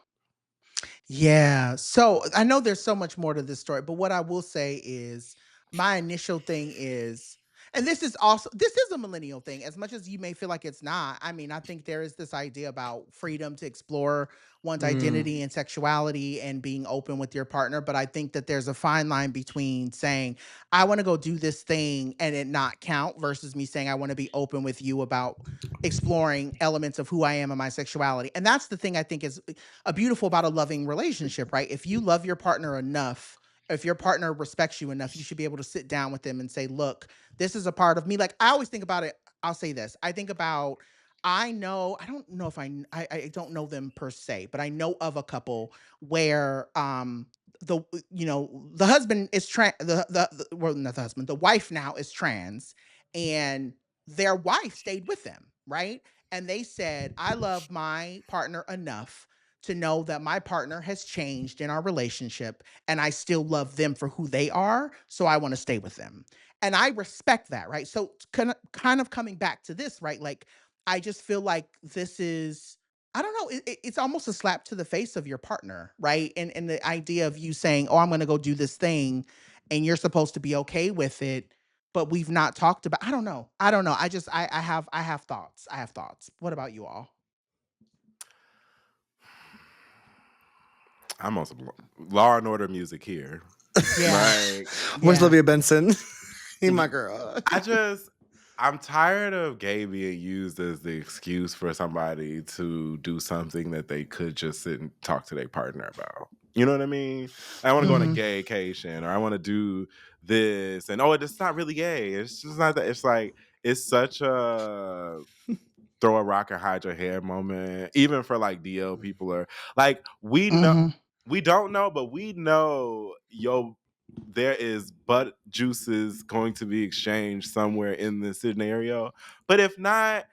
Yeah. So I know there's so much more to this story, but what I will say is my initial thing is, and this is a millennial thing, as much as you may feel like it's not. I mean, I think there is this idea about freedom to explore one's Mm. identity and sexuality and being open with your partner. But I think that there's a fine line between saying, I want to go do this thing and it not count versus me saying I want to be open with you about exploring elements of who I am and my sexuality. And that's the thing I think is a beautiful about a loving relationship, right? If you love your partner enough, if your partner respects you enough, you should be able to sit down with them and say, look, this is a part of me. Like I always think about it. I'll say this. I think about, I don't know if I don't know them per se, but I know of a couple where, the husband is trans, well, not the husband, the wife now is trans, and their wife stayed with them, right? And they said, I love my partner enough to know that my partner has changed in our relationship and I still love them for who they are. So I want to stay with them. And I respect that, right? So kind of coming back to this, right? Like, I just feel like this is, I don't know, it's almost a slap to the face of your partner, right? And the idea of you saying, oh, I'm going to go do this thing and you're supposed to be okay with it, but we've not talked about, I don't know. I have thoughts. I have thoughts. What about you all? I'm on some Law and Order music here. Yeah. Like, Where's Yeah. Olivia Benson? Hey, my girl. I'm tired of gay being used as the excuse for somebody to do something that they could just sit and talk to their partner about. You know what I mean? I want to go on a Mhm. gay vacation or I want to do this and it's not really gay. It's just not that. It's like it's such a throw a rock and hide your hair moment. Even for like DL people are like Mhm. we don't know, but we know there is butt juices going to be exchanged somewhere in this scenario. But if not,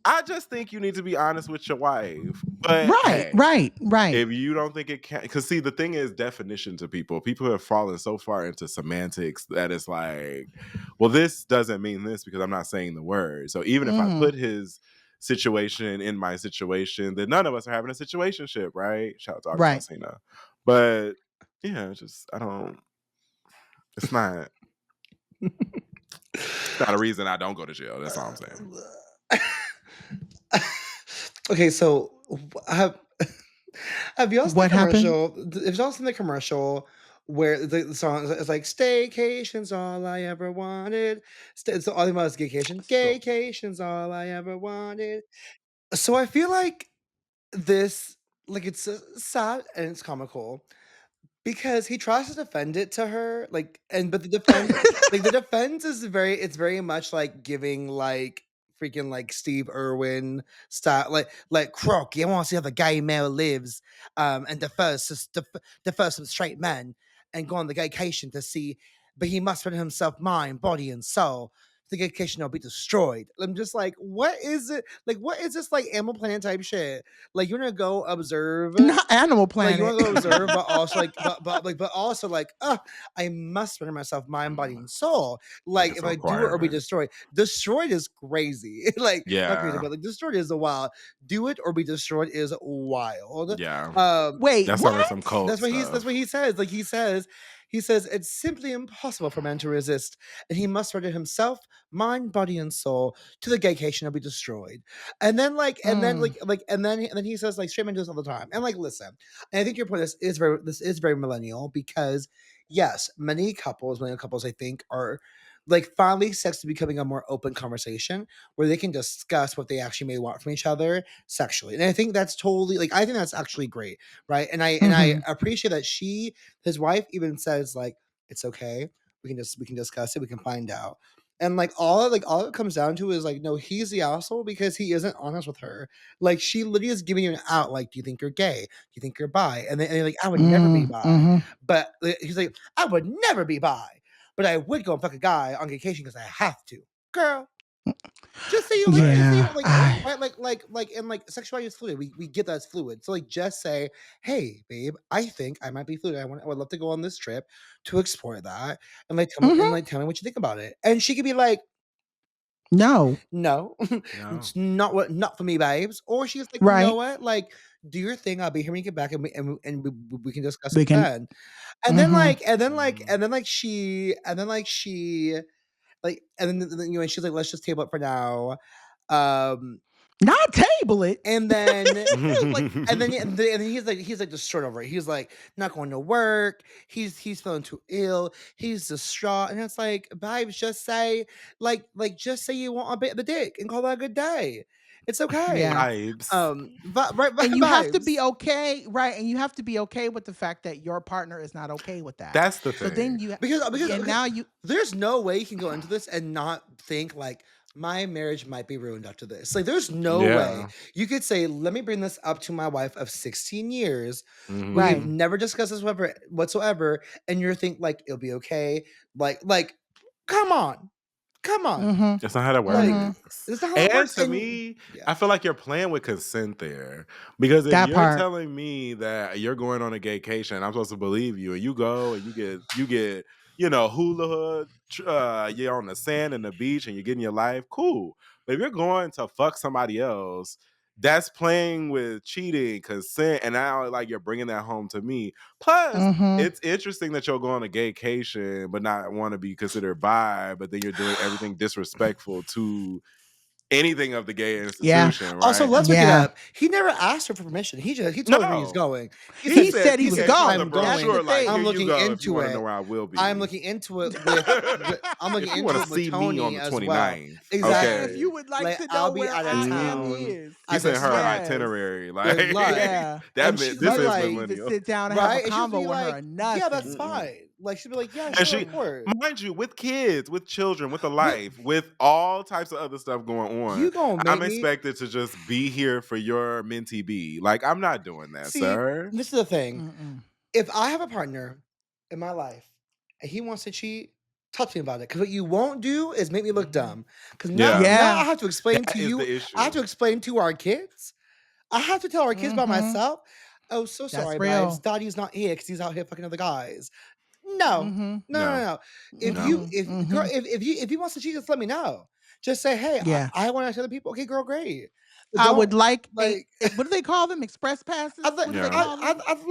I just think you need to be honest with your wife. But Right, hey, right, right. if you don't think it can, because see, the thing is definition to people. People have fallen so far into semantics that it's like, well, this doesn't mean this because I'm not saying the word. So even if I Mhm. put his situation in my situation, then none of us are having a situationship, right? Shout out to August Right. Alsina. But yeah, I don't. It's not. It's not a reason I don't go to jail. That's all I'm saying. Okay, so have have y'all seen the What happened? commercial? Have y'all seen the commercial where the song is like "Staycation's all I ever wanted"? So all about is gaycation. So Gaycation's all I ever wanted. So I feel like this, like it's sad and it's comical because he tries to defend it to her, like, and but the defense, like the defense is it's very much like giving like freaking like Steve Irwin style, like Croaky. I want to see how the gay male lives, and the first some straight men, and go on the vacation to see, but he must rid himself mind, body, and soul. The vacation will be destroyed. I'm just like, what is it? Like, what is this like Animal Planet type shit? Like, you're gonna go observe, Not Animal like you Planet. want to go observe, but also like, but also like, I must render myself mind, body, and soul. like Like it's if a I do it or be requirement. destroyed. Destroyed is crazy. Like not crazy, Yeah. but like destroyed is a wild. Do it or be destroyed is wild. Yeah. Wait, That sounds like some what? cult That's what stuff. he says. Like he says it's simply impossible for man to resist, and he must render himself, mind, body, and soul to the gaycation or be destroyed. And then Mm. and then he says like straight men do this all the time. And like listen, and I think your point this is very millennial because yes, millennial couples I think are like finally sex is becoming a more open conversation where they can discuss what they actually may want from each other sexually. And I think that's totally like I think that's actually great, right? And I Mhm. appreciate that his wife even says like it's okay. We can discuss it, we can find out. And all it comes down to is like, no, he's the asshole because he isn't honest with her. Like she literally is giving you an out. Like, do you think you're gay? Do you think you're bi? And then like, I would never be bi. Mhm. But he's like, I would never be bi. but I would go and fuck a guy on vacation because I have to. Girl, just say you like, and like sexuality is fluid. We get that it's fluid. So like, just say, hey, babe, I think I might be fluid. I would love to go on this trip to explore that, and like tell me what you think about it. And she could be like, no, it's not for me, babes. Or she's like, you know what, like, do your thing. I'll be here when you get back, and we can discuss it then. And then she's like, let's just table it for now. Not table it. And then he's like distraught over it. He's like not going to work. He's feeling too ill. He's distraught, and it's like, babes, just say just say you want a bit of the dick and call that a good day. It's okay. Vibes. And you have to be okay, right? And you have to be okay with the fact that your partner is not okay with that. That's the thing. So then because now there's no way you can go into this and not think like, my marriage might be ruined after this. Like, there's no way you could say, let me bring this up to my wife of 16 years. We've never discussed this whatsoever. And you're thinking like, it'll be okay. Like, come on. That's not how that works. That's not how it works. To me, I feel like you're playing with consent there. Because if you're telling me that you're going on a vacation, I'm supposed to believe you, and you go and you get hula hood, you're on the sand and the beach and you're getting your life, cool. But if you're going to fuck somebody else, that's playing with cheating, consent, and now like you're bringing that home to me. Plus, it's interesting that you'll go on a gaycation but not want to be considered bi, but then you're doing everything disrespectful to anything of the gay institution. Right? Also, let's look it up. He never asked her for permission. He told her where he's going. He said he was going. I'm looking into it. Know where I will be. I'm looking into it with Tony on the 29th. Well. Exactly. Okay. If you would like to know where I am is. You sent her itinerary. Like that meant this is Millennial. Sit down and have a convo with her. Yeah, that's fine. Like, she'd be like, yeah, sure, of course. Mind you, with kids, with children, with a life, with all types of other stuff going on, I'm expected to just be here for your mentee B. Like, I'm not doing that, sir. This is the thing. If I have a partner in my life and he wants to cheat, talk to me about it. Because what you won't do is make me look dumb. Because now I have to explain to you. I have to explain to our kids. I have to tell our kids about myself. Oh, so sorry, guys. Daddy's not here because he's out here fucking other guys. No. If he wants to cheat, just let me know. Just say, hey, I want to tell other people. Okay, girl, great. I would like what do they call them? Express passes? I'd like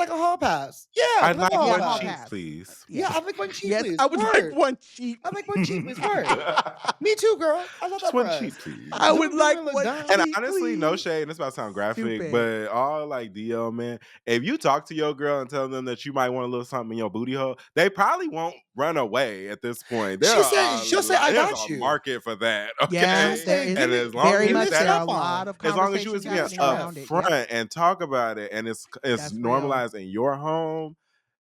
a hall pass. Yeah, I'd like one cheat, please. Yeah, I'd like one cheat, please. I would like one cheat. I'd like one cheat, please. Me too, girl. I love that one cheat, please. I would like one cheat, and honestly, no shade, and this about to sound graphic, but all like DL, man, if you talk to your girl and tell them that you might want a little something in your booty hole, they probably won't run away at this point. She'll say, I got you. Market for that, okay? Yeah, and as long as you was being upfront and talk about it, and it's normalized in your home,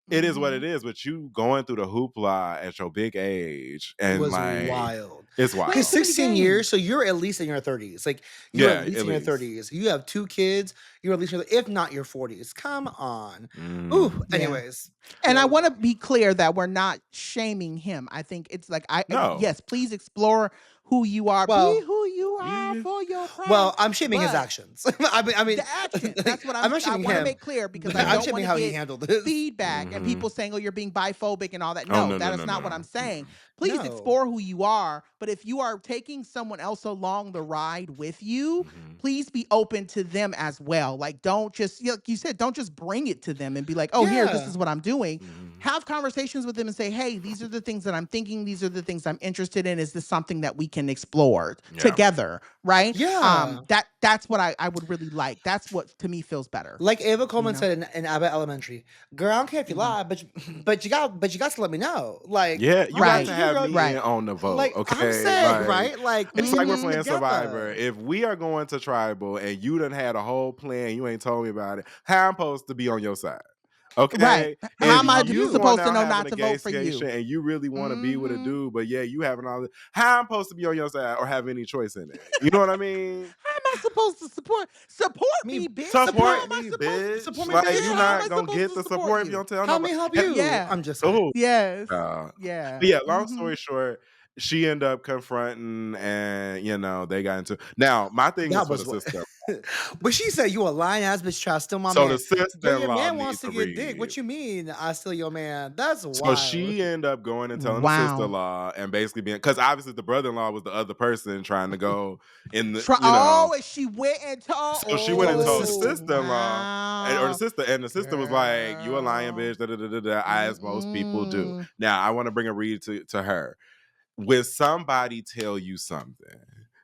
it is what it is. But you going through the hoopla at your big age, and it was like wild. It's wild. Because 16 years, so you're at least in your 30s. Like you're at least in your 30s. You have 2 kids. You're at least if not your 40s. Come on. Ooh. Anyways, and I want to be clear that we're not shaming him. I think it's like yes, please explore who you are. Be who you are for your friends. Well, I'm shaming his actions. I mean, the actions. That's what I want to make clear because I don't want to get feedback and people saying, "Oh, you're being biphobic" and all that. No, that is not what I'm saying. Please explore who you are. But if you are taking someone else along the ride with you, please be open to them as well. Like, don't just, like you said, don't just bring it to them and be like, oh, here, this is what I'm doing. Have conversations with them and say, hey, these are the things that I'm thinking. These are the things I'm interested in. Is this something that we can explore together? Right? Yeah. That's what I would really like. That's what to me feels better. Like Ava Coleman said in Abbott Elementary, girl, I don't care if you lie, but you got to let me know. Like, you got to have me in on the vote. Like, okay, I'm saying, right? Like, it's like we're playing Survivor. If we are going to tribal and you done had a whole plan, you ain't told me about it, how I'm supposed to be on your side? Okay, right? How am I supposed to know not to vote for you? And you really want to be with a dude, but you having all this. How I'm supposed to be on your side or have any choice in it? You know what I mean? How am I supposed to support? Support me, Me bitch. How Support am I me, supposed to? support bitch. me, Like, bitch. you Yeah, how am not I gonna supposed get to the support support if you you? don't tell Help me nobody. help And you. Yeah. I'm just saying. oh, Yes. uh, Yeah. but yeah, long Mm-hmm. story short, she ended up confronting and, they got into now, my thing is That for the was what. sister. But she said you a lying ass bitch try to steal my So the man. Girl, your sister-in-law man needs wants to to get dick. read. What you mean I steal your man? That's So wild. she ended up going and telling the Wow. sister-in-law and basically being because obviously the brother-in-law was the other person trying to go in the, Oh, and she went and told. so she went Told and the told the sister. Oh, sister-in-law or wow. the sister was like, "You a lying Girl. bitch," da, da, da, da, da, as most people do. Mm-mm. Now, I want to bring a read to her. When somebody tell you something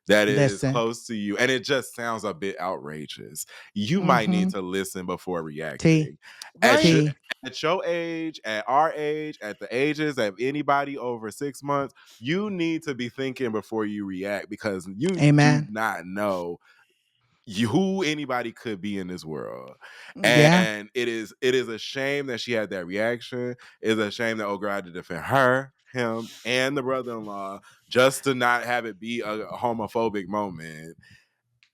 that is Listen. close to you and it just sounds a bit outrageous, you might Mm-hmm. need to listen before T. reacting. At your, Right? T. at your age, at our age, at the ages of anybody over 6 months, you need to be thinking before you react because you do Amen. not know who anybody could be in this world. Yeah. And it is a shame that she had that reaction. It's a shame that old girl had to defend her, him, and the brother-in-law just to not have it be a homophobic moment.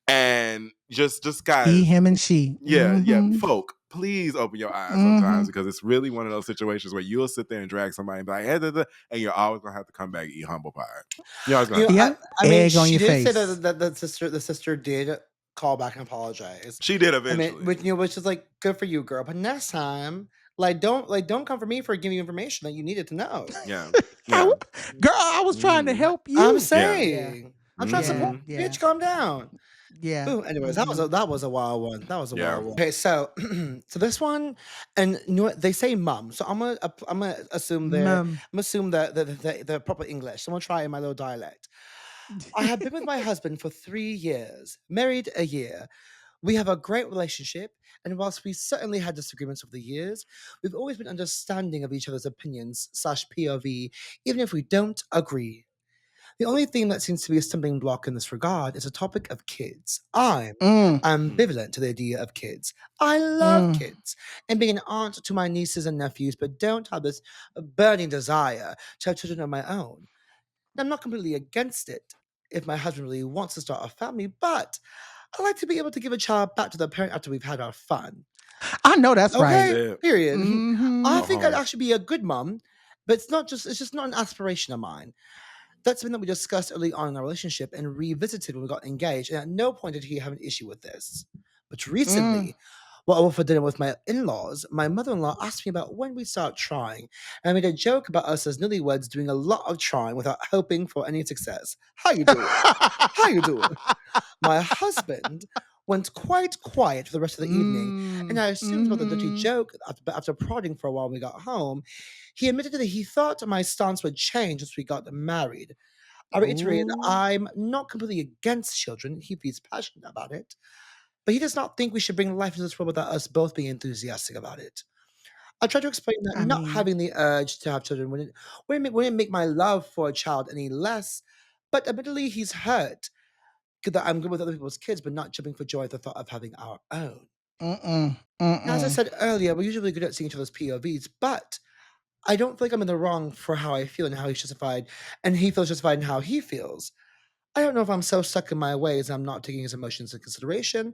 And just He, guys, him, and she. yeah, Mm-hmm. folk, please open your eyes Mm-hmm. sometimes because it's really one of those situations where you'll sit there and drag somebody and be like, hey, da, da, and you're always gonna have to come back and eat humble pie. You're always gonna You have know, to do I, Yep. that. I mean, Egg on she your did say face. that the sister did call back and apologize. She did I mean, eventually. which is like good for you, girl. But next time, don't come for me for giving you information that you needed to know. Yeah. I Yeah. girl, I was trying to Mhm. help I'm you. Yeah. Yeah. saying, I'm trying to support Mhm. you, Yeah. bitch. Calm down. Yeah. Ooh, anyways, Mm-hmm. that was a wild one. That was a Yeah. wild one. Okay, so so this one, and you know what they say, mum. So I'm gonna assume Mum. the proper English. So I'm gonna try in my little dialect. I have been with my husband for 3 years, married a year. We have a great relationship, and whilst we certainly had disagreements over the years, we've always been understanding of each other's opinions slash POV, even if we don't agree. The only thing that seems to be a stumbling block in this regard is the topic of kids. I'm Mm. Mm. ambivalent to the idea of kids. I love Mm. kids and being an aunt to my nieces and nephews, but don't have this burning desire to have children of my own. I'm not completely against it if my husband really wants to start a family, but I like to be able to give a child back to the parent after we've had our fun. I know that's Okay, right. Yeah. period. Mm-hmm. I Go think I'd home. actually be a good mom, but it's just not an aspiration of mine. That's something that we discussed early on in our relationship and revisited when we got engaged, and at no point did he have an issue with this. But Mm. recently, while I went for dinner with my in-laws, my mother-in-law asked me about when we start trying, and I made a joke about us as newlyweds doing a lot of trying without hoping for any success. How you doing? How you doing? My husband went quite quiet for the rest of the evening, and Mm. I assumed about the dirty Mm-hmm. joke after prodding for a while when we got home. He admitted that he thought my stance would change as we got married. I reiterated that Ooh. I'm not completely against children. He feels passionate about it, but he does not think we should bring life into this world without us both being enthusiastic about it. I tried to explain that I not mean, having the urge to have children wouldn't make my love for a child any less, but admittedly he's hurt that I'm good with other people's kids, but not jumping for joy at the thought of having our own. mm-mm. Now, as I Mm-mm. said earlier, we're usually good at seeing each other's POVs, but I don't think I'm in the wrong for how I feel and how he's justified, and he feels justified in how he feels. I don't know if I'm so stuck in my ways I'm not taking his emotions into consideration,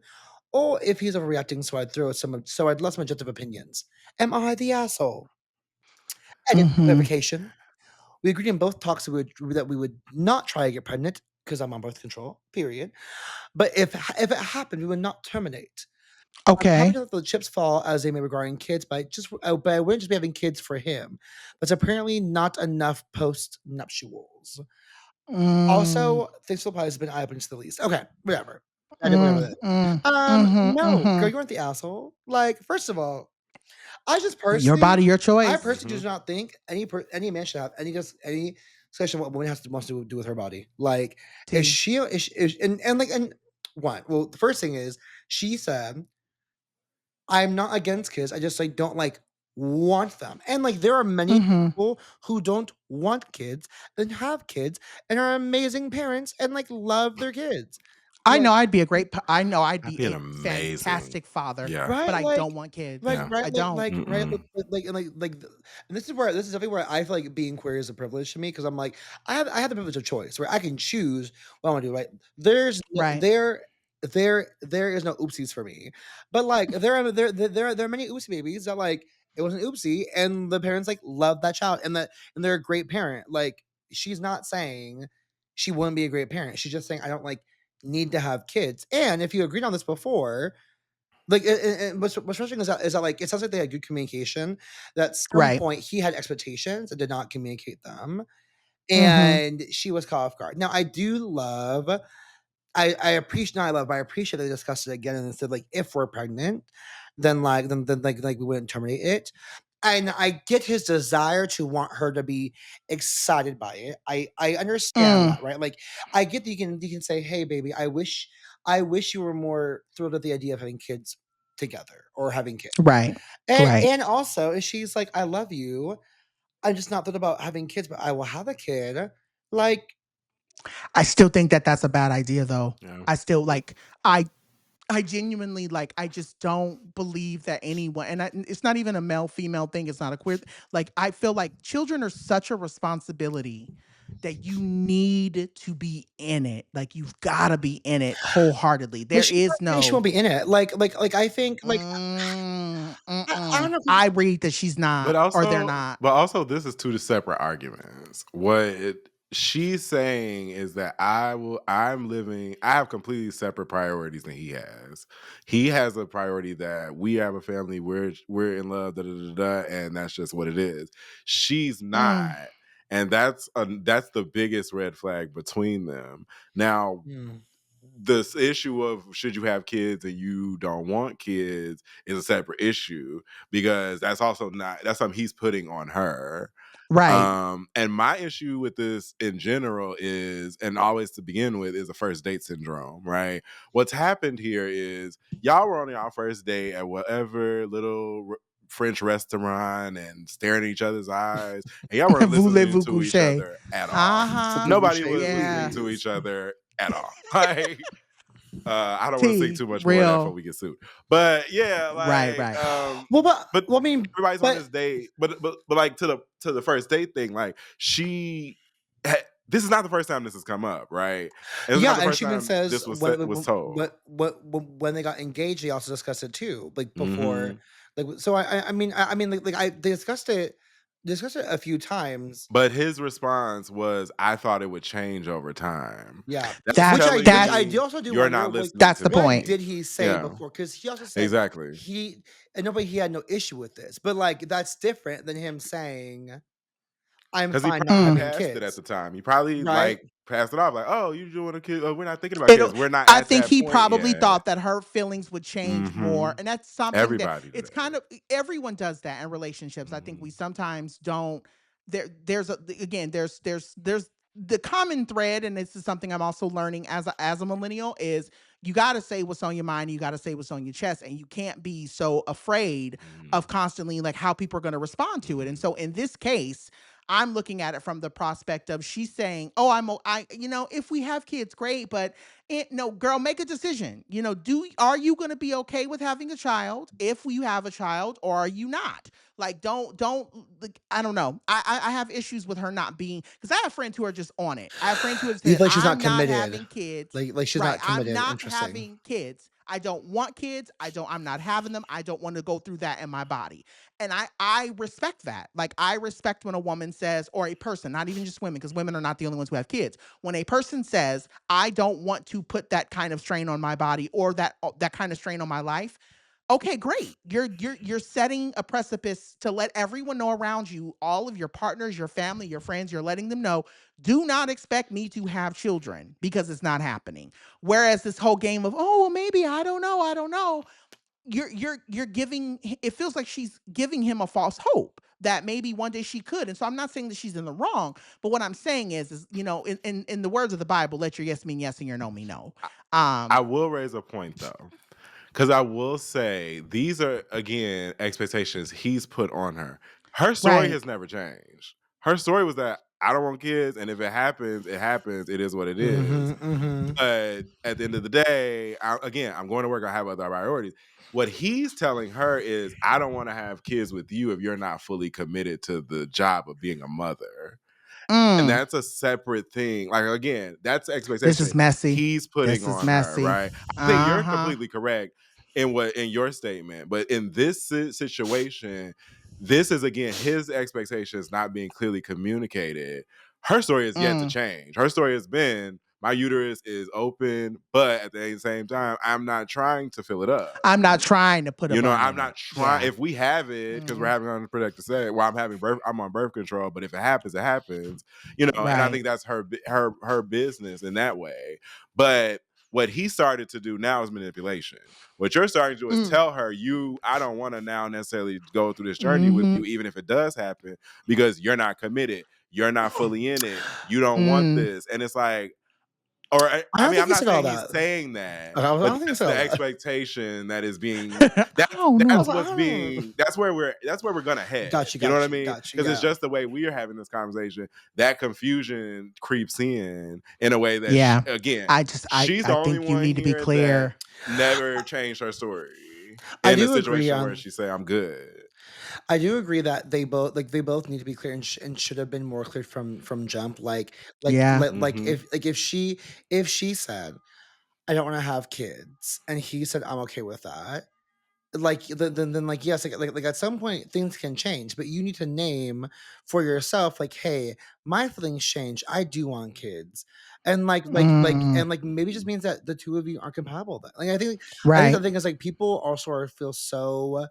or if he's overreacting so I'd lost my objective opinions. Am I the asshole? Edit Mm-hmm. clarification. We agreed in both talks that we would not try to get pregnant because I'm on birth control. Period. But if it happened, we would not terminate. I'm happy Okay. to let the chips fall as they may regarding kids, but I wouldn't just be having kids for him. But it's apparently not enough post nuptials. Mm. Also, things to apply has been eye opening to the least. Okay, whatever. I did whatever. Mm. That. Mm. Mm-hmm. No, girl, Mm-hmm. you weren't the asshole. Like, first of all, I just Your personally, body, your I choice. personally Mhm. do not think any man should have any discussion what a woman wants to do with her body. Like, T. and like and what? Well, the first thing is she said I'm not against kids. I just like don't like want them. And like there are many Mm-hmm. people who don't want kids and have kids and are amazing parents and like love their kids. I know Like I'd be a great. I know I'd That'd be be an a amazing. fantastic father, Yeah. but right, I don't want kids. Yeah. I don't. Mm-mm. and this is everywhere I feel like being queer is a privilege to me because I'm like I have the privilege of choice where I can choose what I want to do. Right, Right. there. there is no oopsies for me. But like there are many oopsie babies that like it was an oopsie and the parents like love that child and they're a great parent. Like she's not saying she wouldn't be a great parent. She's just saying I don't like need to have kids. And if you agreed on this before, like what's frustrating is that like it sounds like they had good communication. That at some Right. point he had expectations and did not communicate them, Mm-hmm. and she was caught off guard. Now I do love I appreciate not I love, but I appreciate they discussed it again and said like if we're pregnant, then we wouldn't terminate it. And I get his desire to want her to be excited by it. I understand Mm. that, right? Like I get that you can say, "Hey, baby, I wish you were more thrilled at the idea of having kids together or having kids." Right. And Right. and also, if she's like, "I love you. I'm just not thinking about having kids, but I will have a kid." Like, I still think that that's a bad idea, though. Yeah. I still like. I genuinely like. I just don't believe that anyone, and it's not even a male female thing. It's not a queer. Like I feel like children are such a responsibility that you need to be in it. Like you've got to be in it wholeheartedly. but There she's is not saying she no. won't be in it. Like I think like I don't know. I read that she's But not, or they're also, not. this is two separate arguments. She's saying is that I have completely separate priorities than he has. He has a priority that we have a family, we're in love, da da da da, and that's just what it is. She's not. Mm, And that's the biggest red flag between them. Now, Mm. this issue of should you have kids and you don't want kids is a separate issue because that's also not that's something he's putting on her. right. And my issue with this in general is, and always to begin with, is a first date syndrome, right? What's happened here is y'all were on y'all first date at whatever little French restaurant and staring at each other's eyes, and y'all weren't listening Voulez-vous to each coucher? other at all. Uh-huh. Nobody Boucher, was listening Yeah. to please. each other at all. Like, I don't want to think T, too much more of that before real. we get sued. But yeah, Right, like, right. but I mean, everybody's on but this date. But like to the first date thing, like this is not the first time this has come up, right? And this is not yeah, the and first she even time says this was told. when they got engaged, they also discussed it too, like before, Hmm. like so. Like they discussed it a few times. But his response was, "I thought it would change over time." Yeah, That's That telling which I do me also do you're wonder not like listening that's to the what point. me. did he say Yeah, before? Because he also said exactly. he had no issue with this, but like that's different than him saying I'm Because he fine not probably Mm. having passed it at kids, the time. He probably right? like passed it off like, "Oh, you doing a kid? We're not thinking about It'll kids. We're not I at think that he point probably yet." thought that her feelings would change Hmm. more, and that's something that Everybody it's did. kind of everyone does that in relationships. I think we Mhm. sometimes don't there's a again, there's the common thread, and this is something I'm also learning as a millennial is you got to say what's on your mind, you got to say what's on your chest, and you can't be so afraid of Mhm. constantly like how people are going to respond to it. And Mhm. so in this case, I'm looking at it from the prospect of she's saying, "Oh, if we have kids, great, but no, girl, make a decision. Are you going to be okay with having a child if you have a child, or are you not? Like, don't. Like, I don't know. I have issues with her not being because I have friends who are just on it. I have friends who have You said, feel like she's not "I'm not committed, having kids. like she's Right? not I'm committed. not Interesting. having kids. I don't want kids. I'm not having them. I don't want to go through that in my body." And I respect that. Like I respect when a woman says, or a person, not even just women, because women are not the only ones who have kids. When a person says, "I don't want to put that kind of strain on my body or that kind of strain on my life." Okay, great. You're setting a precipice to let everyone know around you, all of your partners, your family, your friends, you're letting them know, do not expect me to have children because it's not happening. Whereas this whole game of, "Oh, well, maybe I don't know," you're giving it feels like she's giving him a false hope that maybe one day she could. And so I'm not saying that she's in the wrong, but what I'm saying is in the words of the Bible, let your yes mean yes and your no mean no. I, I Um, will raise a point though. Because I will say these are again expectations he's put on her. Her story right. has never changed. Her story was that I don't want kids, and if it happens, it happens. It is what it is. Mm-hmm. But at the end of the day, I'm going to work. I have other priorities. What he's telling her is, I don't want to have kids with you if you're not fully committed to the job of being a mother. And Mm. that's a separate thing. Like, again, that's the This expectation is messy. he's putting This is on her, messy. right? I think you're Uh-huh. completely correct in your statement, but in this situation, this is again his expectations not being clearly communicated. Her story is yet to Mm. change. Her story has been my uterus is open, but at the same time, I'm not trying to fill it up. I'm not trying to put a You know, bun I'm in not it. trying. Yeah. If we have it, because we're having unprotected sex, well, I'm on birth control. But if it happens, it happens. You know, and I Right. think that's her business in that way. But what he started to do now is manipulation. What you're starting to do is Mm. tell her, I don't want to now necessarily go through this journey with Mm-hmm. you, even if it does happen, because you're not committed. You're not fully in it. You don't want Mm. this. And it's like, or I I don't mean, think I'm he not said all saying he's that. saying that, I but don't think he that's said the all that. expectation that is being I don't that's know. what's I don't being that's where we're gonna head. got you, You know what I got you, mean? got you. Because it's Yeah. just the way we are having this conversation. That confusion creeps in a way that Yeah. again, I she's the I only think you one need to be here that clear. never changed her story I in a do agree situation where on she say I'm good. I do agree that they both need to be clear and should have been more clear from jump. Yeah. Mm-hmm. If she said, I don't want to have kids, and he said, I'm okay with that, then like yes, like at some point things can change, but you need to name for yourself, like, hey, my feelings change, I do want kids. And Mm. maybe it just means that the two of you are compatible then. Like I think the Right. thing is, like, people also feel so,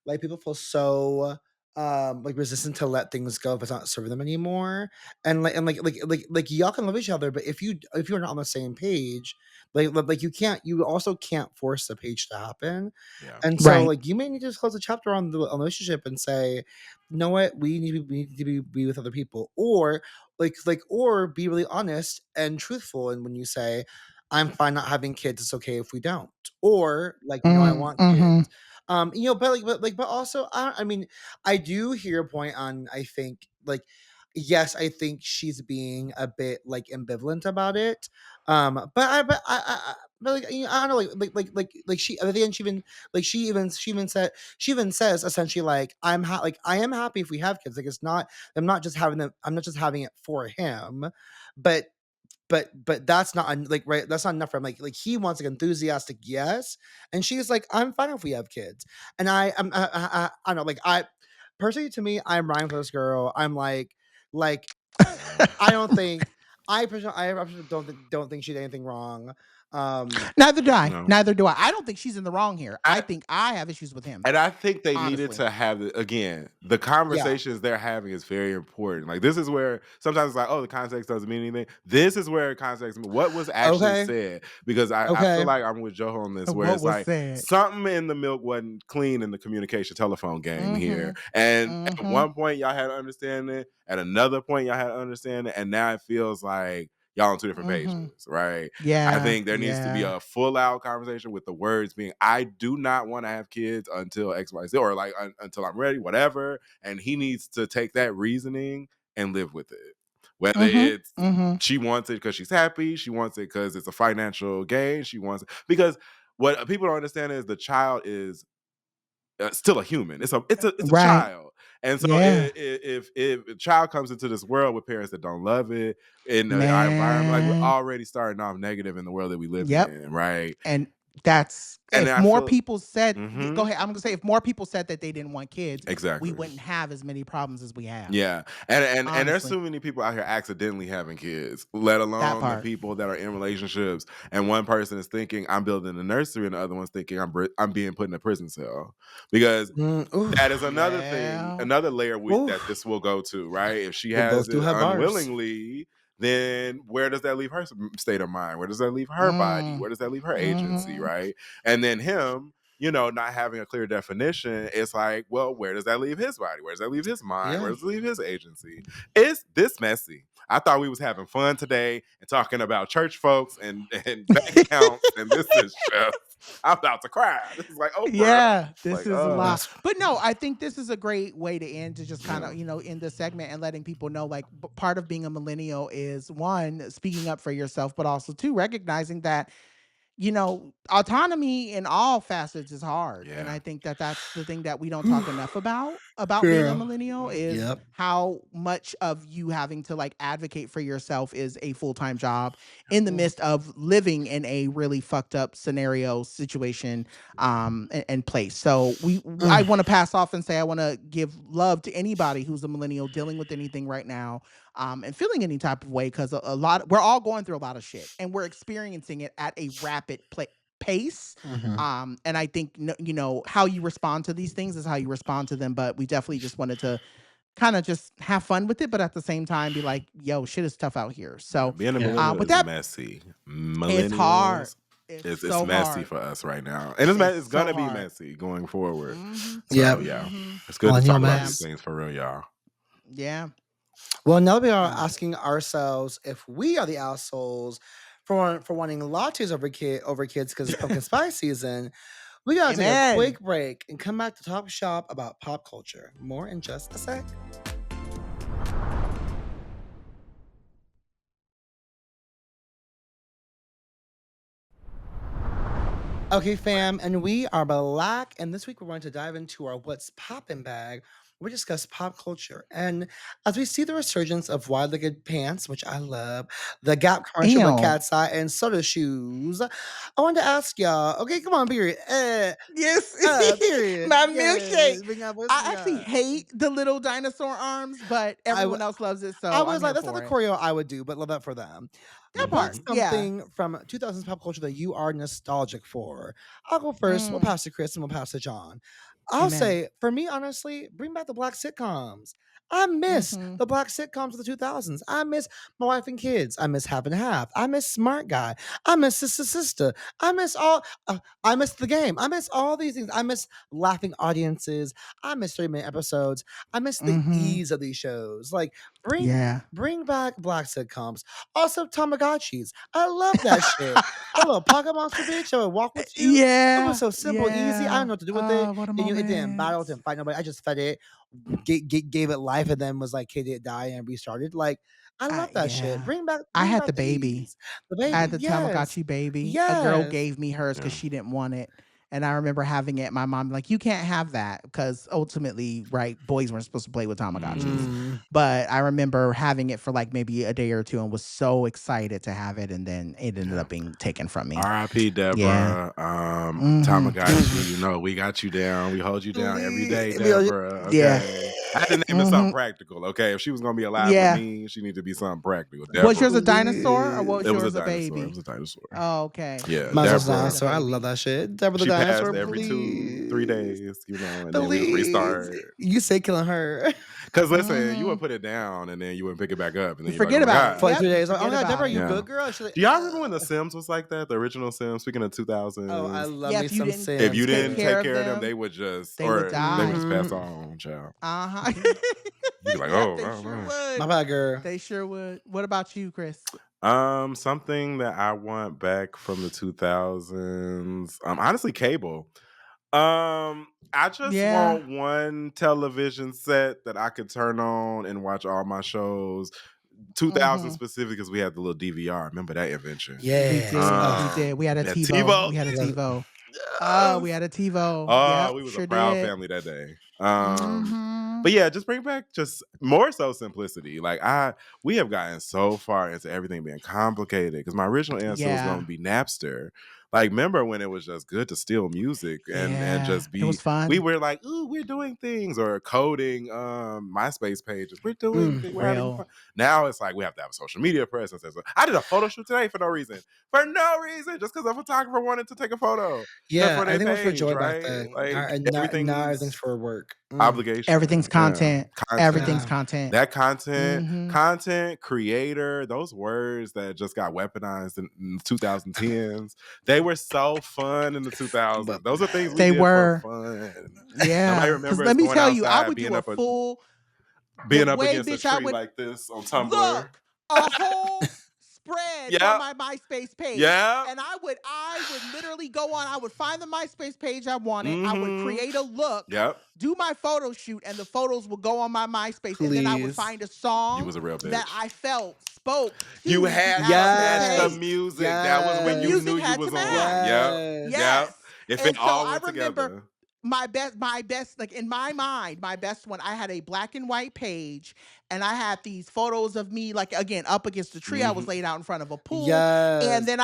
like, people feel so like resistant to let things go if it's not serving them anymore. And y'all can love each other, but if you're not on the same page, you also can't force the page to happen. Yeah. And so, Right. like, you may need to just close the chapter on the relationship and say, you know what, we need to be with other people. Or or be really honest and truthful, and when you say, I'm fine not having kids, it's okay if we don't. Or, like, no, I Mm. want Mm-hmm. kids. But also, I mean, I do hear your point on, I think, like, yes, I think she's being a bit, like, ambivalent about it. But like, I don't know, she at the end, she even says essentially, like, I am happy if we have kids. Like, it's not, I'm not just having it for him, but that's not like, right, that's not enough for him. Like he wants, like, enthusiastic yes, and she's like, I'm fine if we have kids. And I don't know, like, I personally, to me, I'm rhyme for this girl. I'm like I don't think, I personally don't think she did anything wrong. um Neither do I. No. Neither do I. I don't think she's in the wrong here. I I think I have issues with him. And I think they needed Honestly. to have again, the yeah, conversations they're having is very important. Like, this is where sometimes it's like, oh, the context doesn't mean anything. This is where context, what was actually okay, said, because I feel okay, like I'm with Joe on this, where What it's was like said? something in the milk wasn't clean in the communication telephone game Mm-hmm. here. And at Mm-hmm. one point y'all had understanding, at another point y'all had understanding, and now it feels like y'all on two different Mm-hmm. pages, right? I Yeah. think there needs to be Yeah. a full out conversation with the words being, I do not want to have kids until XYZ, or like until I'm ready, whatever. And he needs to take that reasoning and live with it. Whether Mm-hmm. it's Mm-hmm. she wants it because she's happy, she wants it because it's a financial gain, she wants it because what people don't understand is the child is still a human. It's a Right. child, and so Yeah. if a child comes into this world with parents that don't love it in our environment, like, we're Man. already starting off negative in the world that we live Yep. in, right? And that's And if then I more feel, people said, go hmm ahead. I'm gonna say if more people said that they didn't want kids, we exactly. wouldn't have as many problems as we have. Yeah, and there's Honestly. so many people out here accidentally having kids, let That alone the part. people that are in relationships. And one person is thinking I'm building a nursery, and the other one's thinking I'm being put in a prison cell, because that is oof, another thing, Well. another layer that oof. this will go to, right? If she They has both do it have bars. unwillingly, then where does that leave her state of mind? Where does that leave her body? Mm. Where does that leave her agency, Mm-hmm. right? And then him, not having a clear definition, it's like, well, where does that leave his body? Where does that leave his mind? Where Yeah. does it leave his agency? It's this messy. I thought we was having fun today and talking about church folks and bank accounts, and this is just, I'm about to cry. This is like Oprah. Yeah, It's this like, is a lot. That's But no, I think this is a great way to end, to just kind yeah. of, in the segment and letting people know, like, part of being a millennial is, one, speaking up for yourself, but also two, recognizing that autonomy in all facets is hard. And Yeah. I think that that's the thing that we don't talk enough about being a Girl. millennial is Yep. how much of you having to like advocate for yourself is a full-time job in the midst of living in a really fucked up scenario situation and place. So I want to pass off and say I want to give love to anybody who's a millennial dealing with anything right now and feeling any type of way, because a lot we're all going through a lot of shit and we're experiencing it at a rapid pace. And I think how you respond to these things is how you respond to them. But we definitely just wanted to kind of just have fun with it, but at the same time be like, yo, shit is tough out here. So Being a millennial with is that, messy. it's hard. Millennials, It's it's so messy hard. for us right now, and it's so gonna be hard. messy going forward. Mhm. So Yep. yeah, Mhm. it's good to Millennial talk about mess. these things for real, y'all. Yeah. Well, now we are asking ourselves if we are the assholes for wanting lattes over kids because it's pumpkin spice season. We gotta take a Amen. quick break and come back to talk shop about pop culture. More in just a sec. Okay, fam, and we are back, and this week we're going to dive into our What's Poppin' bag. We discuss pop culture, and as we see the resurgence of wide-legged pants, which I love, the Gap commercial with Ew. cat's eye and soda shoes, I wanted to ask y'all. Okay, come on, period. Yes. Period. My Yes, milkshake. bring up what's I actually hate the little dinosaur arms, but everyone else loves it, so I was I'm like, here that's not for the it. choreo I would do, but love that for them. That part, What's yeah. something from 2000s pop culture that you are nostalgic for? I'll go first. We'll pass to Chris and we'll pass to John. I'll Amen. say, for me, honestly, bring back the black sitcoms. I miss Mhm. the black sitcoms of the 2000s. I miss My Wife and Kids. I miss Half and Half. I miss Smart Guy. I miss Sister Sister. I miss I miss The Game. I miss all these things. I miss laughing audiences. I miss 3-minute episodes. I miss the Mhm. ease of these shows. Like Yeah. bring back black sitcoms. Also Tamagotchis. I love that shit. That little pocket monster bitch that would walk with you. It Yeah. was so simple, easy. I don't know what to do with it. Oh, what a It didn't battle, it moment. didn't fight nobody. I just fed it, gave it life, and then was like, "Okay, did it die?" and restarted. Like, I love that shit. Yeah. Bring back, I had back the the baby. ease. The I had baby, the yes, Tamagotchi baby. A girl yes. gave me hers because Yeah. she didn't want it. And I remember having it. My mom like, you can't have that because ultimately, right, boys weren't supposed to play with Tamagotchis. Mm. But I remember having it for like maybe a day or two and was so excited to have it. And then it ended up being taken from me. R.I.P. Yeah. Deborah. Tamagotchi, we got you down. We hold you down every day, Deborah. Okay. Yeah. I had to name it something practical. Okay. If she was gonna be alive with me, she needed to be something practical. Deborah. Was yours a dinosaur or was It was yours a a dinosaur. baby? It was a dinosaur. Oh, okay. Yeah. My Deborah. dinosaur. I love that shit. Deborah the She dinosaur. passed every Please. 2-3 days, and then we Please. restart. You say killing her. Because listen, you would put it down and then you would pick it back up and then You you're forget like, oh my about God. it. For like Yep, 3 days. you Like, oh forget my God, about Deborah, it. you Yeah. good, girl? She's like, Do y'all remember when The Sims was like that? The original Sims, speaking of 2000s. oh, I love Yeah, me if you some didn't Sims. If you take didn't care take care of them, them, they would just they would they die. would just pass on, child. Uh-huh. You'd be like, oh, they wow, sure wow. would. My bad, girl. They sure would. What about you, Chris? Something that I want back from the 2000s. Honestly, cable. I just want one television set that I could turn on and watch all my shows. 2000 specific because we had the little DVR. Remember that invention? Yeah. We did. We had a that TiVo. TiVo. We had a TiVo. Yes. We had a TiVo. Oh, Yep, we was sure a proud did. family that day. Mhm. But yeah, just bring back just more so simplicity. Like we have gotten so far into everything being complicated because my original answer was going to be Napster. Like, remember when it was just good to steal music and just be, it was fun. we were like, ooh, we're doing things or coding MySpace pages. We're doing things. We're having fun. Now it's like we have to have a social media presence. I did a photo shoot today for no reason. For no reason, just because a photographer wanted to take a photo. Yeah, for their everything was for page, joy right? back then. Like Now everything's for work. Obligation. Everything's content. Everything's Yeah. content. That content creator, those words that just got weaponized in the 2010s, they were so fun in the 2000s. Those are things we did for fun. Yeah. Nobody remembers let me going tell you, I outside, would do a full being up way, against a bitch, I tree would like this on Tumblr. look a whole spread from Yep. my MySpace page. Yep. And I would literally go on, I would find the MySpace page I wanted, I would Mhm. create a look, Yep. do my photo shoot, and the photos would go on my MySpace. And then I would Please. find a You song was a real bitch. that I felt spoke to You the had to actual match the page. music. That was The when you Yes. music knew you had was to on. match. Yep. Yes. Yes. If And it so all I went remember together. my best, like in my mind, my best one, I had a black and white page, and I had these photos of me, like again, up against a tree. I was Mhm. laid out in front of a pool. And Yes. then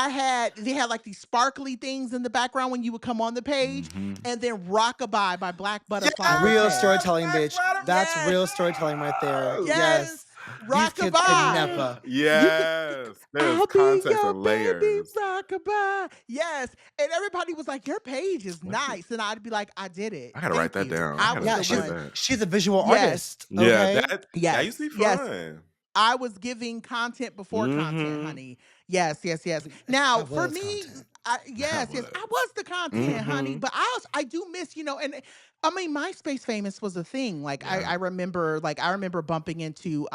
they had like these sparkly things in the background when you would come on the page. Mhm. And then Rockabye by Black Butterfly. Real was there. storytelling, Black bitch. That's Yes. real storytelling right there. Yes. Yes. These kids could Rockabye. never. Yes. There's I'll be context your and baby layers. rockabye. Yes. And everybody was like, your page is What? nice. And I'd be like, I did it. I gotta write Thank that you. down. I I was gotta Yeah, the play one. that. she's a visual Yes. artist. Yeah, Okay. that Yes. used to be Yes. fun. I was giving content before content, Mhm. honey. Yes. I Now, for was me, content. yes, was. I was the content, honey. Mhm. But I do miss, and I mean, MySpace famous was a thing. Like Yeah. I remember bumping into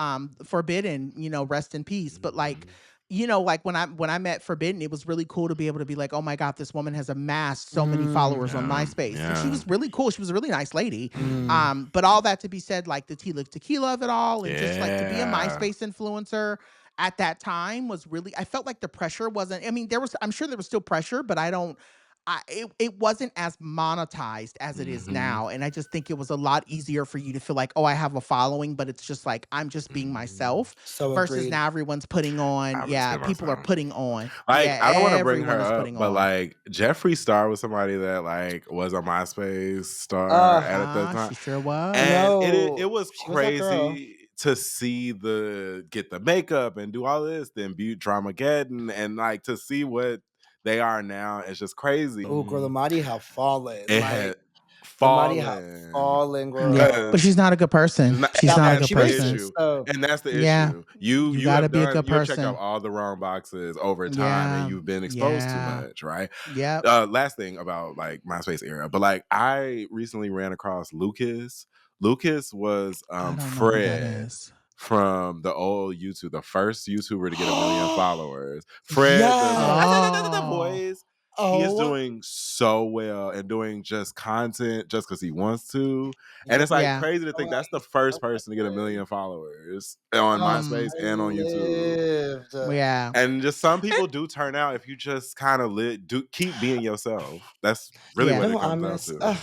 Forbidden, rest in peace. But like, Mhm. like when I met Forbidden, it was really cool to be able to be like, oh my God, this woman has amassed so many followers on Yeah. MySpace. And she Yeah. was really cool. She was a really nice lady. Mm. But all that to be said, like the Tila Tequila of it all, and just like to be a Yeah. MySpace influencer at that time was really, I felt like the pressure wasn't, I mean, I'm sure there was still pressure, but it wasn't as monetized as it is Mhm. now. And I just think it was a lot easier for you to feel like, oh, I have a following, but it's just like, I'm just being myself So versus agreed. now everyone's putting on, I'm just being people are myself. putting on. Like, I don't want to bring her Everyone is up, putting but on. like Jeffree Star was somebody that like was a MySpace star at the time. She sure was. I And know. it was She was that girl. crazy to see get the makeup and do all this, then Butte Dramageddon, and like to see what they are now. It's just crazy. Oh, girl, the mighty have fallen. It Like had the mighty have fallen. fallen, girl. Yeah, but she's not a good person. She's not a That's good the person. issue. So And that's the Yeah. issue. You gotta have be a done good you have checked person. off all the wrong boxes over time, Yeah. and you've been exposed too Yeah. much, right? Yep. Last thing about like MySpace era, but like I recently ran across Lucas. Lucas was I don't know who that Fred is. from the old YouTube, the first YouTuber to get 1 million followers. Fred, the Yes. voice. He is Oh. doing so well and doing just content just because he wants to. And it's like Yeah. crazy to think that's the first person to get 1 million followers on MySpace and on YouTube. lived. Yeah. And just some people do turn out if you just kind of keep being yourself. That's really Yeah. what You know it who I comes down miss? to.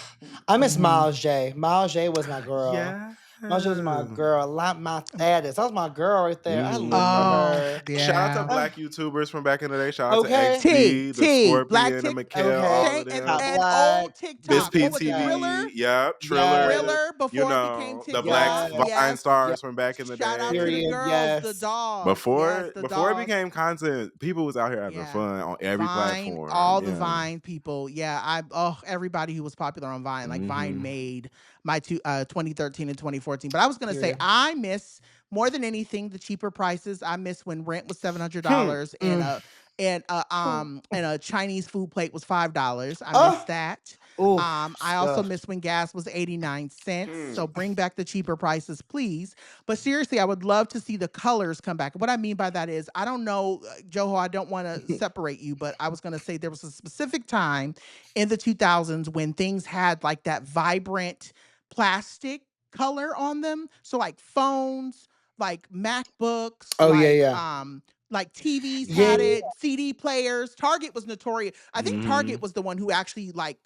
I miss Mhm. Miles J. Miles J was my girl. Yeah. Miles J was my girl. My status. That was my girl right there. I Mhm. live for her. Yeah. Shout out to black YouTubers from back in the day. Shout out Okay. to XD, the T, Black Scorpion, and Tick, Mikhail, Okay. all Shay, of and, them. and Black. old TikTok. Miss What was it, PTV. Triller? Yep, Triller. Triller before You it became know, TikTok. the black Yes. Vine Yes. stars from back in the Shout out day. to the Period. girls, Yes. the dogs. Before Yes, the before it dogs. became content, people was out here having Yeah. fun on every Vine, platform. all the Yeah. Vine people. Yeah, everybody who was popular on Vine. Like Vine Mhm. made my 2013 and 2014. But I was gonna say Period. I miss more than anything the cheaper prices. I miss when rent was $700 Mm. and a Chinese food plate was $5. I Oh. miss that. Ooh. I also miss when gas was 89 cents. So bring back the cheaper prices, please. But seriously, I would love to see the colors come back. What I mean by that is, I don't know, Joho, I don't want to separate you, but I was going to say there was a specific time in the 2000s when things had like that vibrant plastic color on them. So like phones, like MacBooks, Oh, yeah. like TVs Yeah. had it, CD players. Target was notorious. I think Target Mhm. was the one who actually like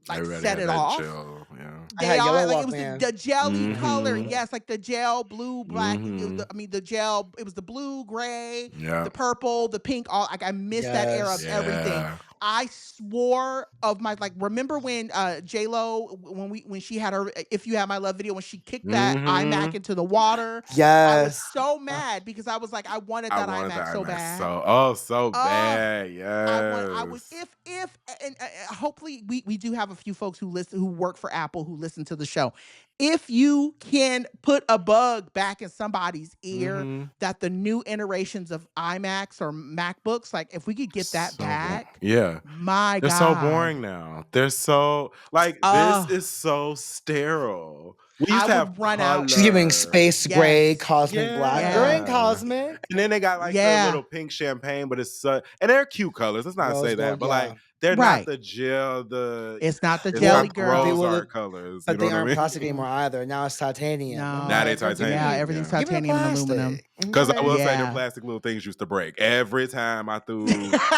Everybody set had it that off. chill, yeah. I had They are yellow like it was Walkman. the jelly color, Mhm. yes, like the gel, blue, black. Mhm. The gel. It was the blue, gray, Yeah. the purple, the pink. All like I miss that era of Yes. everything. Yeah. I swore of my remember when J Lo when she had her "If You Have My Love" video when she kicked that iMac Mhm. into the water. I was Yes. so mad because I was like I wanted I that wanted iMac the so IMAX bad. so Ugh. bad. Yes. I would if and hopefully we do have a few folks who work for Apple who listen to the show. If you can put a bug back in somebody's ear Mhm. that the new iterations of iMacs or MacBooks, like if we could get that So boring. back, Yeah. my They're God. so boring now. They're so like this is so sterile. We used I to have would run out. She's giving color. space gray, Yes. cosmic black. Girl Yeah. ain't cosmic. And then they got like the Yeah. little pink champagne, but it's and they're cute colors. Let's not Rose say that, gold, but yeah. like they're not Right. the gel, It's not the it's jelly not the girl. rose will art look- colors. But You know they what I aren't mean? plastic anymore either. Now it's titanium. No. I'm Now they like, well, give me- titanium. Yeah, everything's Yeah. give me titanium and plastic. aluminum. Because I Okay. will say the Yeah. plastic little things used to break every time I threw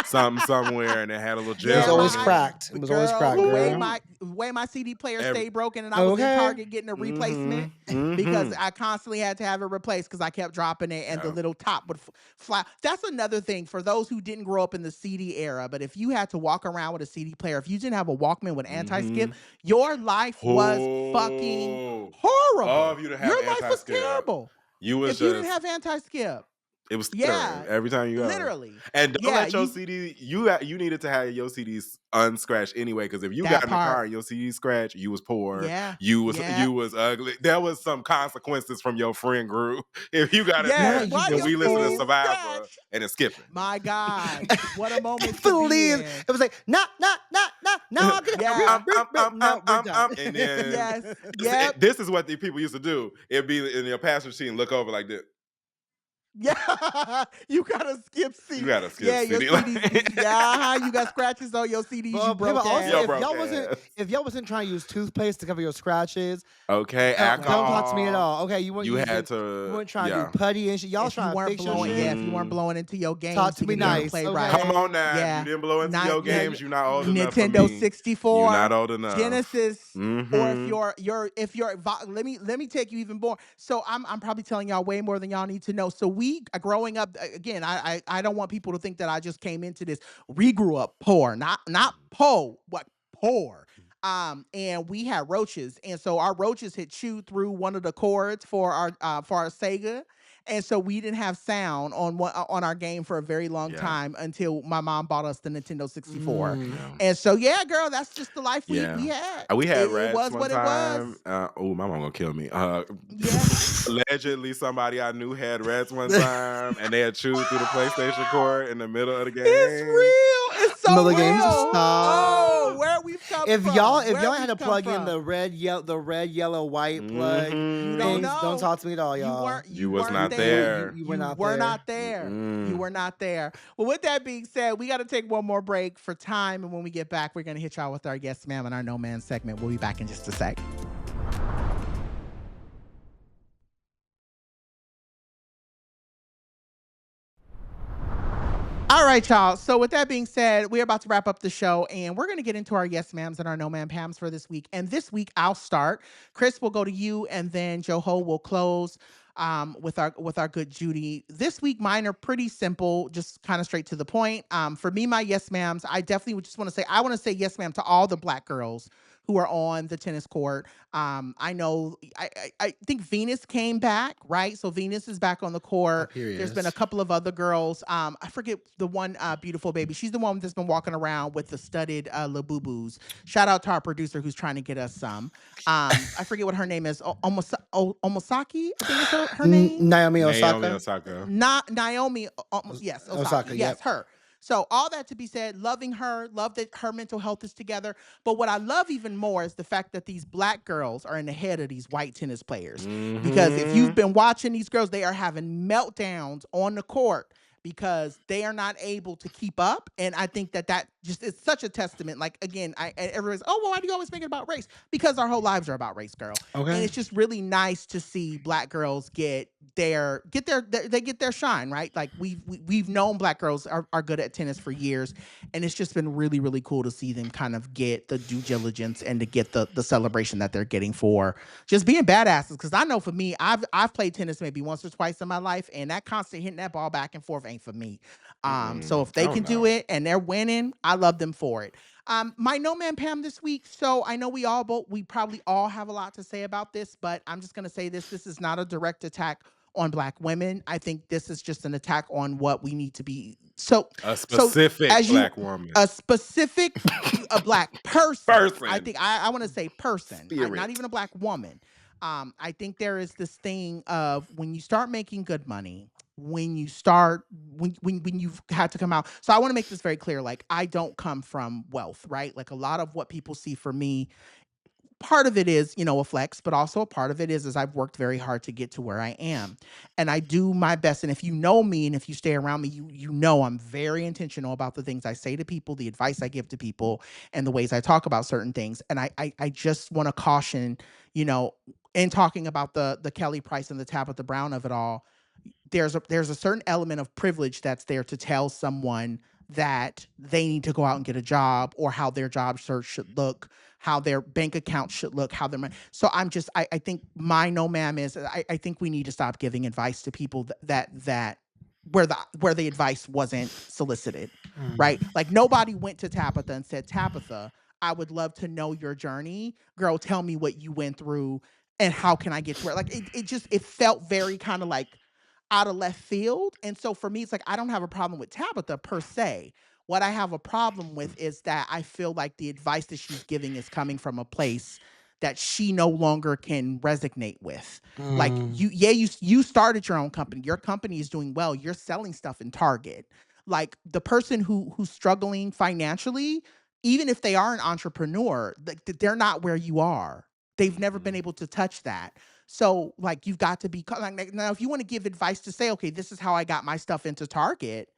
something somewhere and it had a little It gel. was always in it. cracked. It was always cracked, The way girl. my CD player Every- stayed broken, and I was in Okay. Target getting a replacement because Mhm. I constantly had to have it replaced because I kept dropping it, and the Yeah. little top would fly. That's another thing for those who didn't grow up in the CD era. But if you had to walk around with a CD player, if you didn't have a Walkman with anti-skip, your life was fucking Oh. horrible. Oh, if you didn't have Your life was anti-skip. terrible. You was If you didn't just have anti-skip. it was Yeah, stuttering every time you go. literally. And don't Yeah, let your CD. You needed to have your CDs unscratched anyway, because if you That got in the car part. and your CD scratched, you was poor. Yeah, You was yeah. ugly. There was some consequences from your friend group if you got it Yeah, there. you why And was we your listen to CDs Survivor scratched? and it's skipping. My God, what a moment to Please. be in. It was like, nah. Now I'll get it. Yeah. No, we're done. And then Yes. Yep. this is what the people used to do. It'd be in your passenger seat and look over like this. Yeah. You gotta skip CD. You gotta skip Yeah, your CD. CDs. Yeah, you got scratches on your CDs. Well, You broke people, also, ass. Yo, if broke y'all ass. wasn't trying to use toothpaste to cover your scratches, Okay, don't alcohol. talk to me at all. Okay, you weren't You using, had to. you weren't trying yeah. to do putty and shit. Y'all If you trying to weren't fix your blowing, shit. yeah, if you weren't blowing into your games, Talk to me get the game nice, played okay? right. Come on now. Yeah. If you didn't blow into Not- your yeah, games, you're not old enough for Nintendo me. 64. You're not old enough. Genesis, or Mhm. if you're let me take you even more. So I'm probably telling y'all way more than y'all need to know. So we growing up again, I don't want people to think that I just came into this. We grew up poor, not po, but poor. And we had roaches, and so our roaches had chewed through one of the cords for our Sega. And so we didn't have sound on our game for a very long Yeah. time until my mom bought us the Nintendo 64. Mm. Yeah. And so, yeah, girl, that's just the life we Yeah. had. We had It rats was one what time. it was. Oh, my mom gonna kill me. Yeah. Allegedly, somebody I knew had rats one time, and they had chewed through the PlayStation cord in the middle of the game. It's real. It's so Another real. game, stop. Oh, where we've come If from. y'all Where had to we've come plug in from. the red, yellow, white plug, Mhm. You don't things, know. don't talk to me at all, y'all. You was weren't not there. You were not were there. not there. Mm-mm. You were not there. Well, with that being said, we got to take one more break for time. And when we get back, we're going to hit y'all with our Yes Ma'am and our No Man segment. We'll be back in just a sec. All right, y'all. So with that being said, we're about to wrap up the show, and we're going to get into our Yes Ma'ams and our No Man Pams for this week. And this week, I'll start. Chris will go to you, and then Joho will close with our good Judy. This week, mine are pretty simple, just kind of straight to the point. For me, my Yes Ma'ams, I definitely would just want to say yes, ma'am, to all the Black girls who are on the tennis court. I know, I think Venus came back, right? So Venus is back on the court. There's been a couple of other girls. I forget the one beautiful baby. She's the one that's been walking around with the studded Labubu's. Shout out to our producer who's trying to get us some. I forget what her name is. Omosaki, I think is her name. Naomi Naomi Osaka. Osaka. Not Naomi. Yes, Osaka. Osaka, Yes, yep. her. So all that to be said, loving her, love that her mental health is together. But what I love even more is the fact that these Black girls are in the head of these white tennis players. Because if you've been watching these girls, they are having meltdowns on the court because they are not able to keep up. And I think that just is such a testament. Like, again, everyone's, oh, well, why do you always make it about race? Because our whole lives are about race, girl. Okay. And it's just really nice to see Black girls get their shine, right? Like we've known Black girls are good at tennis for years, and it's just been really, really cool to see them kind of get the due diligence and to get the celebration that they're getting for just being badasses. Because I know for me, I've played tennis maybe once or twice in my life, and that constant hitting that ball back and forth ain't for me. So if they can do it and they're winning, I love them for it. My No Man Pam this week. So I know we probably all have a lot to say about this, but I'm just gonna say this. This is not a direct attack on Black women. I think this is just an attack on what we need to be. A specific Black woman. A specific a Black person. Person. I think I want to say person. Spirit. Not even a Black woman. I think there is this thing of when you start making good money, when you've had to come out. So I want to make this very clear. Like, I don't come from wealth, right? Like a lot of what people see for me part of it is, a flex, but also a part of it is I've worked very hard to get to where I am. And I do my best. And if you know me and if you stay around me, you know I'm very intentional about the things I say to people, the advice I give to people, and the ways I talk about certain things. And I just want to caution, in talking about the Kelly Price and the Tabitha Brown of it all, there's a certain element of privilege that's there to tell someone that they need to go out and get a job, or how their job search should look, how their bank account should look, how their money. So I think my no ma'am is, I think we need to stop giving advice to people that where the advice wasn't solicited, right? Like, nobody went to Tabitha and said, Tabitha, I would love to know your journey. Girl, tell me what you went through and how can I get to where, like, it felt very kind of like out of left field. And so for me, it's like, I don't have a problem with Tabitha per se. What I have a problem with is that I feel like the advice that she's giving is coming from a place that she no longer can resonate with. Like, you started your own company. Your company is doing well. You're selling stuff in Target. Like, the person who's struggling financially, even if they are an entrepreneur, like, they're not where you are. They've never been able to touch that. So, like, you've got to be like, now, if you want to give advice to say, okay, this is how I got my stuff into Target.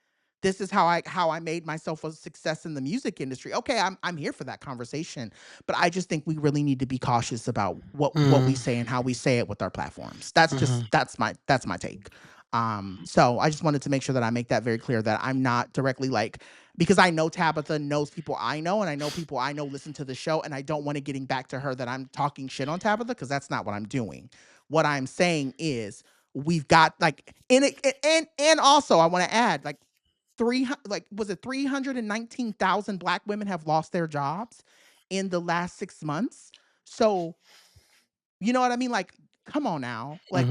This is how I made myself a success in the music industry. Okay, I'm here for that conversation, but I just think we really need to be cautious about what we say and how we say it with our platforms. That's my take. So I just wanted to make sure that I make that very clear, that I'm not directly like, because I know Tabitha knows people I know, and I know people I know listen to the show, and I don't want it getting back to her that I'm talking shit on Tabitha, because that's not what I'm doing. What I'm saying is, we've got, like, in it, and also I want to add, like, was it 319,000 Black women have lost their jobs in the last 6 months? So, you know what I mean? Like, come on now. Like,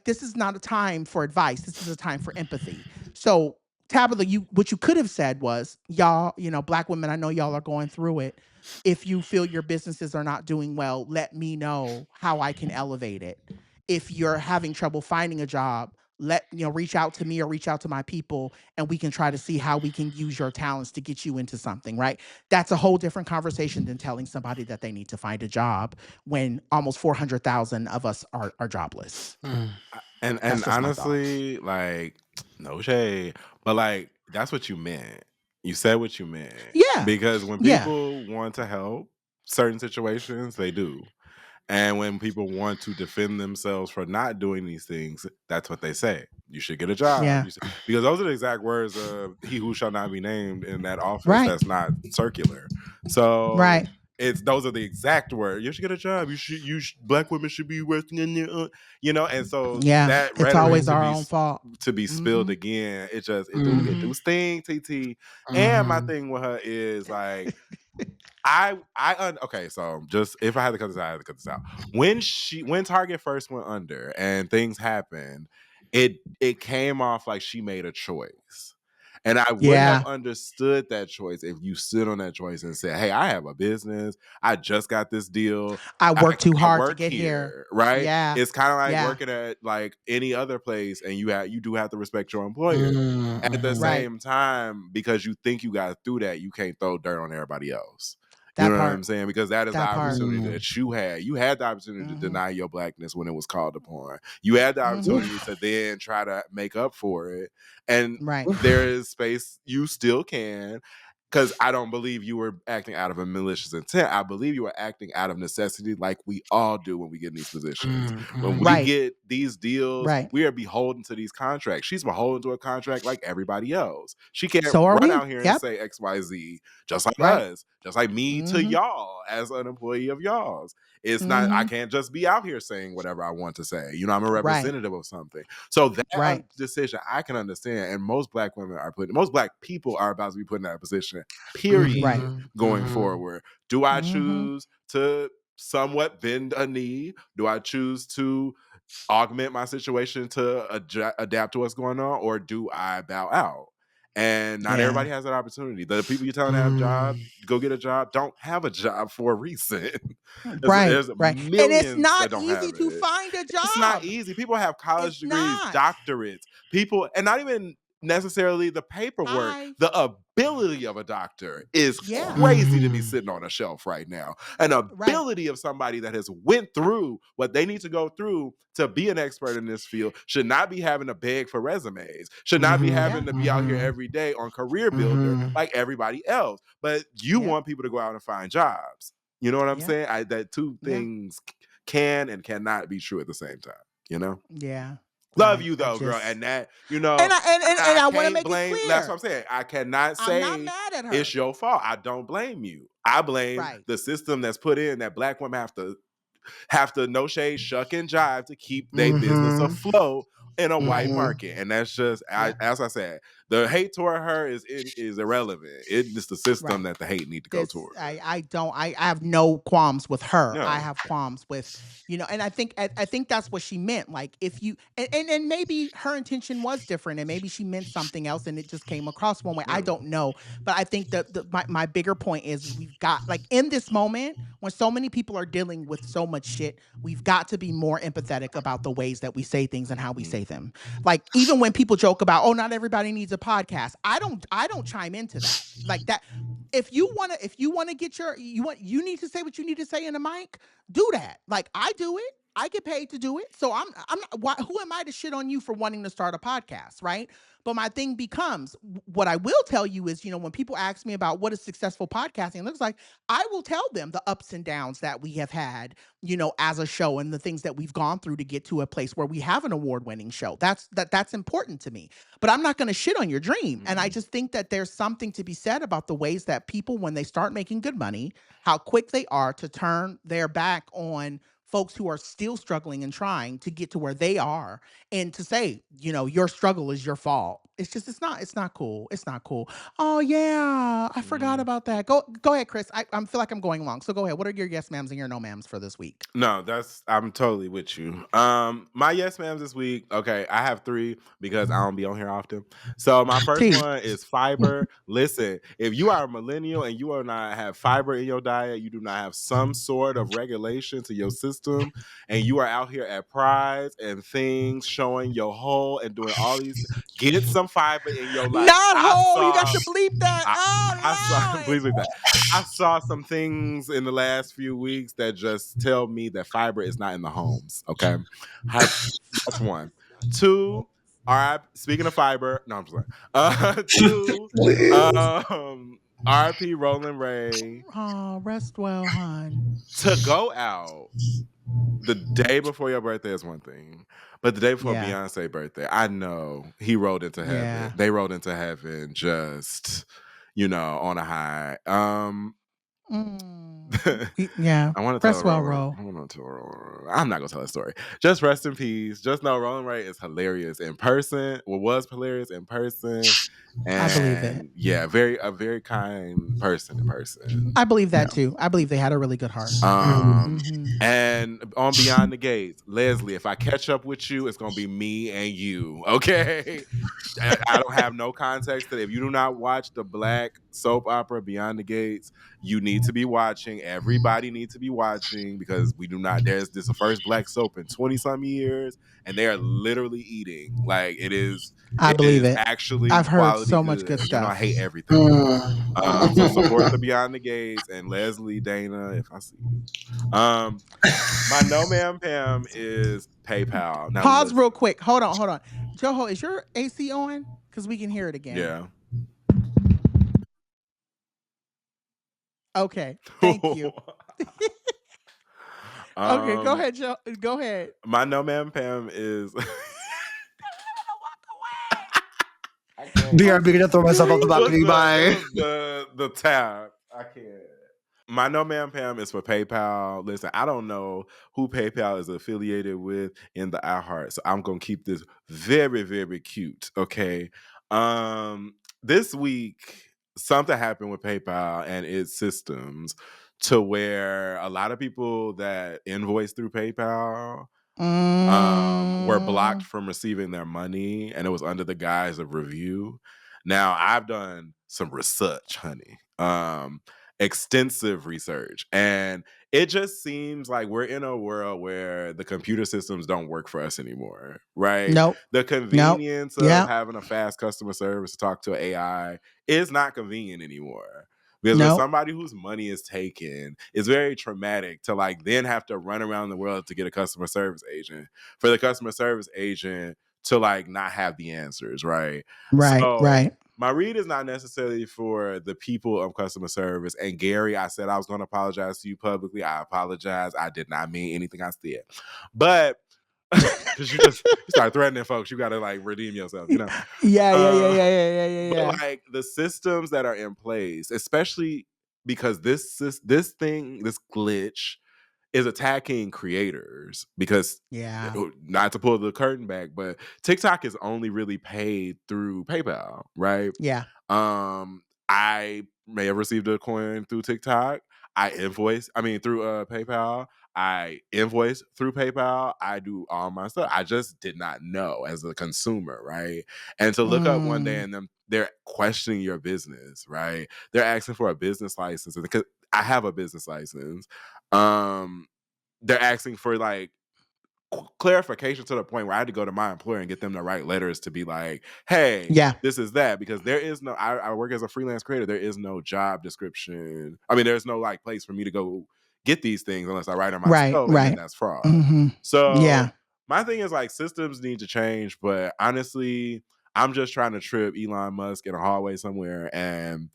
this is not a time for advice. This is a time for empathy. So, Tabitha, what you could have said was, y'all, Black women, I know y'all are going through it. If you feel your businesses are not doing well, let me know how I can elevate it. If you're having trouble finding a job, reach out to me or reach out to my people, and we can try to see how we can use your talents to get you into something, right? That's a whole different conversation than telling somebody that they need to find a job when almost 400,000 of us are jobless. And honestly, like, no shade, but like, that's what you meant. You said what you meant. Yeah. Because when people want to help certain situations, they do. And when people want to defend themselves for not doing these things, that's what they say. You should get a job. Yeah. Because those are the exact words of "he who shall not be named" in that office. Right. That's not circular. So right. those are the exact words. You should get a job. Black women should be working in there, and so that it's always our own fault to be spilled again. It just it do sting, TT. And my thing with her is like, okay, so just if I had to cut this out, I had to cut this out. When Target first went under and things happened, it came off like she made a choice. And I would have understood that choice if you stood on that choice and said, "Hey, I have a business. I just got this deal. I worked too hard to get here." Right? Yeah. It's kind of like working at like any other place, and you do have to respect your employer. At the same time, because you think you got through that, you can't throw dirt on everybody else. You know what I'm saying? Because that is the opportunity that you had. You had the opportunity to deny your Blackness when it was called upon. You had the opportunity to then try to make up for it. And there is space. You still can. Because I don't believe you were acting out of a malicious intent. I believe you were acting out of necessity, like we all do when we get in these positions. When we get these deals, we are beholden to these contracts. She's beholden to a contract like everybody else. She can't run out here and say XYZ, just like us, just like me to y'all as an employee of y'all's. It's not, I can't just be out here saying whatever I want to say. I'm a representative of something. So that decision I can understand. And most Black people are about to be put in that position, period, going forward. Do I choose to somewhat bend a knee? Do I choose to augment my situation to adapt to what's going on? Or do I bow out? And not everybody has that opportunity. The people you're telling to have a job, go get a job, don't have a job for a reason. There's millions and it's not that don't easy have to it. find a job. It's not easy. People have college degrees, doctorates. People, and not even necessarily the paperwork. The ability of a doctor is Yeah. crazy to be sitting on a shelf right now. An Right. ability of somebody that has went through what they need to go through to be an expert in this field should not be having to beg for resumes, should not be having to be out here every day on Career Builder like everybody else. But you want people to go out and find jobs. You know what I'm saying? That two things can and cannot be true at the same time, you know? Yeah. Love you though, girl. And that, you know, and I want to can't make blame, it clear. that's what I'm saying. I cannot say I'm not mad at her. It's your fault. I don't blame you. I blame the system that's put in that Black women have to no shade, shuck and jive to keep their business afloat in a white market. And that's just, as I said, the hate toward her is irrelevant. It's the system that the hate need to go toward. I have no qualms with her. No. I have qualms with, you know, and I think that's what she meant. Like if you, and maybe her intention was different and maybe she meant something else and it just came across one way. I don't know. But I think that my bigger point is we've got, like, in this moment when so many people are dealing with so much shit, we've got to be more empathetic about the ways that we say things and how we say them. Like even when people joke about, oh, not everybody needs a podcast. I don't chime into that. Like that. If you wanna get you need to say what you need to say in a mic, do that. Like I do it. I get paid to do it. So I'm not, who am I to shit on you for wanting to start a podcast, right? But my thing becomes, what I will tell you is, you know, when people ask me about what is successful podcasting looks like, I will tell them the ups and downs that we have had, you know, as a show and the things that we've gone through to get to a place where we have an award-winning show. That's important to me. But I'm not going to shit on your dream. And I just think that there's something to be said about the ways that people, when they start making good money, how quick they are to turn their back on folks who are still struggling and trying to get to where they are, and to say, you know, your struggle is your fault. It's just, it's not cool. It's not cool. Oh yeah, I forgot about that. Go ahead, Chris. I feel like I'm going long. So go ahead. What are your yes ma'ams and your no ma'ams for this week? No, I'm totally with you. My yes ma'ams this week. Okay, I have 3 because I don't be on here often. So my first one is fiber. Listen, if you are a millennial and you do not have fiber in your diet, you do not have some sort of regulation to your system, and you are out here at prides and things showing your hole and doing all these, get some fiber in your life. Not hole. You got to bleep that. Please bleep that. I saw some things in the last few weeks that just tell me that fiber is not in the homes. Okay, that's one. 2. All right. Speaking of fiber, no, I'm just like 2. R.I.P. Roland Ray. Oh, rest well, hon. To go out the day before your birthday is one thing, but the day before Beyonce's birthday, I know he rode into heaven. Yeah. They rode into heaven just, you know, on a high. Yeah. I want to rest tell well, Ro. I'm not gonna tell a story. Just rest in peace. Just know Roland Ray is hilarious in person. Was hilarious in person. And I believe it. Yeah, a very kind person in person. I believe that too. I believe they had a really good heart. And on Beyond the Gates, Leslie, if I catch up with you, it's gonna be me and you. Okay. I don't have no context that if you do not watch the Black soap opera Beyond the Gates, you need to be watching. Everybody needs to be watching because we do not. This is the first Black soap in 20-some years, and they are literally eating. Like it is. I believe it. Actually, I've heard so much good stuff. You know, I hate everything. So support the Beyond the Gates and Leslie, Dana, if I see you. My no ma'am Pam is PayPal. Now pause real quick. Hold on. Joho, is your AC on? Because we can hear it again. Yeah. Okay. Thank you. Okay, go ahead, Joe. Go ahead. My no ma'am Pam is. BRB, gonna throw myself off the balcony. Bye. The tab. I can't. My no ma'am Pam is for PayPal. Listen, I don't know who PayPal is affiliated with in the iHeart, so I'm gonna keep this very, very cute. Okay. This week something happened with PayPal and its systems to where a lot of people that invoice through PayPal were blocked from receiving their money, and it was under the guise of review. Now, I've done some research, honey. extensive research. And it just seems like we're in a world where the computer systems don't work for us anymore, right? Nope. The convenience of Yeah. having a fast customer service to talk to an AI is not convenient anymore. Because for Nope. somebody whose money is taken, it's very traumatic to like then have to run around the world to get a customer service agent. For the customer service agent to like not have the answers, right? Right. So Right. my read is not necessarily for the people of customer service. And Gary, I said I was going to apologize to you publicly. I apologize. I did not mean anything I said. But because you start threatening folks, you got to like redeem yourself, you know? Yeah. But like the systems that are in place, especially because this glitch is attacking creators because not to pull the curtain back, but TikTok is only really paid through PayPal, right? Yeah. I may have received a coin through TikTok. Through PayPal. I invoice through PayPal. I do all my stuff. I just did not know as a consumer, right? And to look up one day and they're questioning your business, right? They're asking for a business license because I have a business license. They're asking for like clarification to the point where I had to go to my employer and get them to write letters to be like, hey, this is that, because there is no, I work as a freelance creator. There is no job description. I mean, there's no like place for me to go get these things unless I write them myself, and then that's fraud. So my thing is like systems need to change, but honestly, I'm just trying to trip Elon Musk in a hallway somewhere, and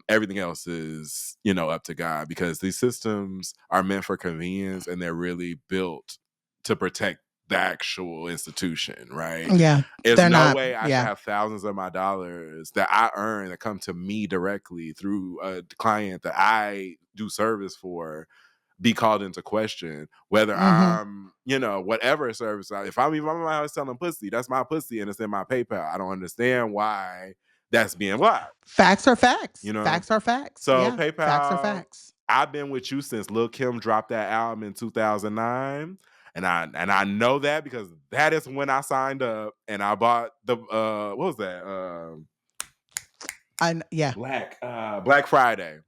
everything else is, up to God, because these systems are meant for convenience and they're really built to protect the actual institution, right? Yeah. There's no way I should have thousands of my dollars that I earn that come to me directly through a client that I do service for be called into question, whether I'm, whatever service. If I'm out selling pussy, that's my pussy and it's in my PayPal. I don't understand why that's being blocked. Facts are facts. Facts are facts. So yeah. PayPal, facts are facts. I've been with you since Lil' Kim dropped that album in 2009. And I know that because that is when I signed up and I bought the what was that? Black Friday.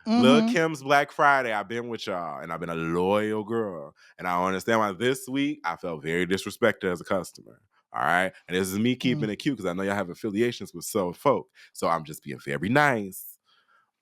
Lil' Kim's Black Friday. I've been with y'all and I've been a loyal girl. And I understand why this week I felt very disrespected as a customer. All right. And this is me keeping it cute because I know y'all have affiliations with some folk. So I'm just being very nice.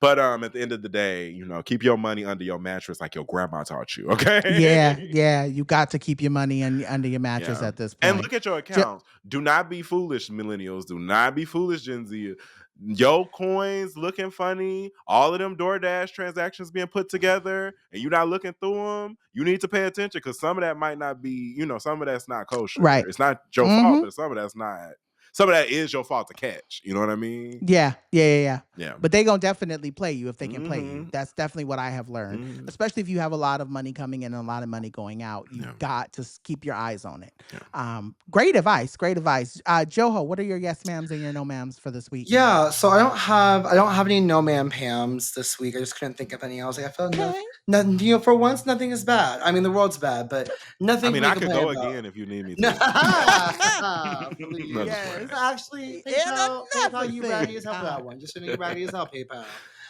But at the end of the day, keep your money under your mattress like your grandma taught you, okay? Yeah. You got to keep your money under your mattress at this point. And look at your accounts. Do not be foolish, millennials. Do not be foolish, Gen Z. Yo coins looking funny. All of them DoorDash transactions being put together, and you're not looking through them. You need to pay attention because some of that might not be, some of that's not kosher. Right. It's not your fault, but some of that's not. Some of that is your fault to catch. You know what I mean? Yeah. Yeah. But they gonna definitely play you if they can play you. That's definitely what I have learned. Especially if you have a lot of money coming in and a lot of money going out. You've got to keep your eyes on it. Yeah. Great advice. Joho, what are your yes ma'ams and your no ma'ams for this week? Yeah, so I don't have any no ma'am Pams this week. I just couldn't think of any. I was like, I felt nothing. For once, nothing is bad. I mean, the world's bad, but nothing. I mean, I could go again if you need me to. Yes, actually, PayPal, you ready as hell for that one. Just so you ready as hell, PayPal.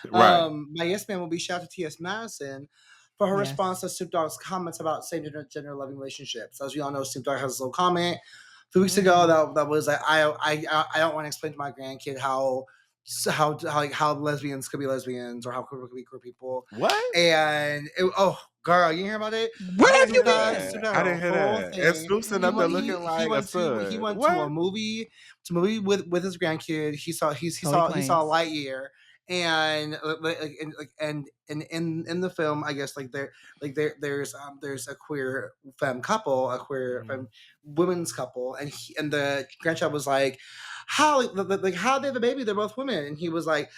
Right. My yes man will be shout out to T.S. Madison for her response to Snoop Dogg's comments about same gender loving relationships. As we all know, Snoop Dogg has a little comment 2 weeks ago that was like, I don't want to explain to my grandkid how lesbians could be lesbians or how queer could be queer people. What? And girl, you hear about it? What have you been? I didn't hear that. And Snoop's sitting up there looking like a stud. He went to a movie with his grandkid. He saw Lightyear. And in the film, I guess there's a queer femme couple, a queer women's couple, and the grandchild was like, how they have a baby? They're both women, and he was like,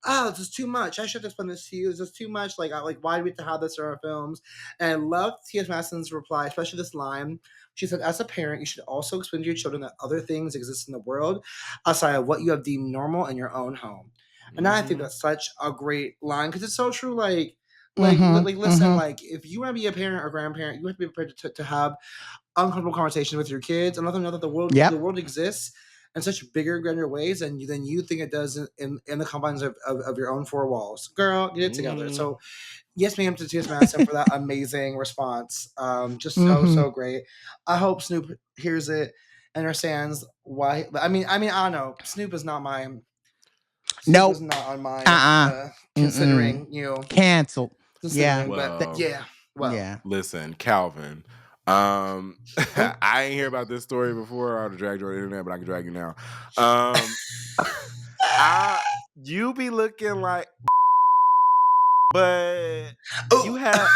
oh, this is too much. I should have explained this to you. This is too much. Why do we have to have this in our films? And I love T.S. Madison's reply, especially this line. She said, as a parent, you should also explain to your children that other things exist in the world outside of what you have deemed normal in your own home. And I think that's such a great line because it's so true. Listen, if you want to be a parent or grandparent, you have to be prepared to have uncomfortable conversations with your kids and let them know that the world exists in such bigger, grander ways than you think it does in the confines of your own four walls. Girl, get it together. So yes, ma'am, to T.S. Madison for that amazing response. Just so great. I hope Snoop hears it and understands why. I don't know. Snoop is not on my considering canceled. considering, Well, but yeah. Well, listen, Calvin. I ain't hear about this story before. I would have dragged you on the internet, but I can drag you now. You be looking like, but you have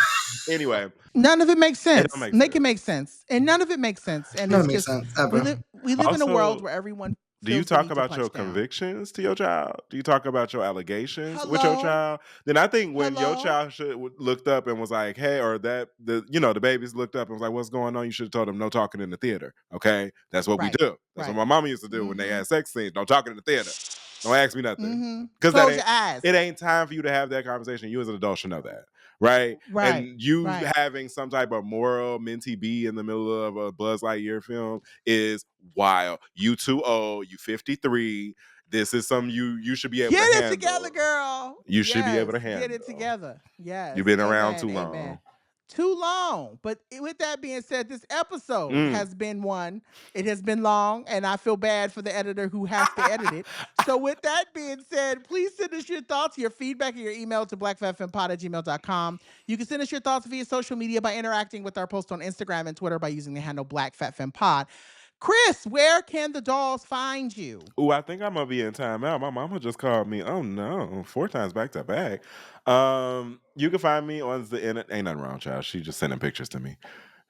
anyway. None of it makes sense. It don't make Make sense. it make sense, and none of it makes sense. And none it's makes just sense ever. we live in a Also, world where everyone. Do you feels the talk need to about your punch down. convictions to your child? Do you talk about your allegations with your Hello? child? Then I think when your Hello? child looked up and was like, "Hey," or the babies looked up and was like, "What's going on?" You should have told them no talking in the theater. Okay, that's what we Right. do. That's what my mama used to do when they had sex scenes. Don't talk in the theater. Don't ask me nothing. Because Close your eyes. it ain't time for you to have that conversation. You as an adult should know that. Right? And you having some type of moral mentee be in the middle of a Buzz Lightyear film is wild. You too old. You 53. This is something you should be able to handle. Get it together, girl. You should be able to handle. Get it together. Yes. You've been around too long. Too long. But with that being said, this episode has been one. It has been long, and I feel bad for the editor who has to edit it. So with that being said, please send us your thoughts, your feedback, and your email to blackfatfempod@gmail.com. You can send us your thoughts via social media by interacting with our post on Instagram and Twitter by using the handle blackfatfempod. Chris, where can the dolls find you? Oh, I think I'm gonna be in timeout. My mama just called me. Oh no, 4 times back to back. You can find me on the internet. Ain't nothing wrong, child. She just sending pictures to me.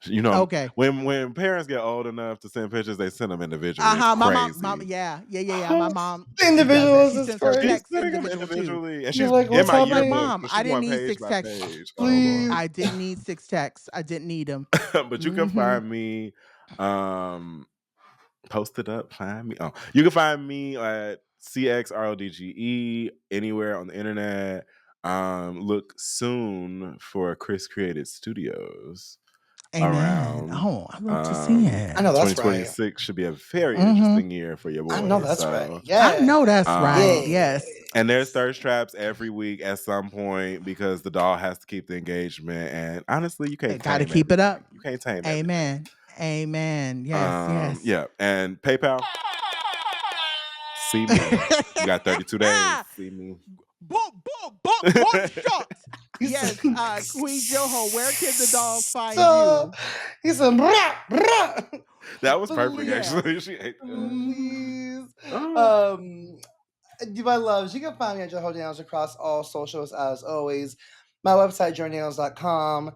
Okay. When parents get old enough to send pictures, they send them individually. My crazy. mom, yeah. My mom. Individuals is crazy. Individually, and she's like, "What's in my happening?" Mom, I didn't need 6 texts. Please. I didn't need 6 texts. I didn't need them. But you can find me. Post it up. Find me. Oh, you can find me at CXRODGE anywhere on the internet. Look soon for Chris Created Studios. Amen. I love to see it. I know that's 2026 right. should be a very interesting year for your boy. I know that's right. Yeah. I know that's right. Yes. And there's thirst traps every week at some point because the doll has to keep the engagement. And honestly, you can't. Got to keep it up. You can't tame it. Amen. Yes. Yeah. And PayPal. See me. You got 32 days. See me. Boom, shots. Yes, Queen Joho, where can the dolls find you? He said, brah, brah. That was perfect, actually. She ate that. Please. My loves, you can find me at Joho Daniels across all socials as always. My website, journals.com.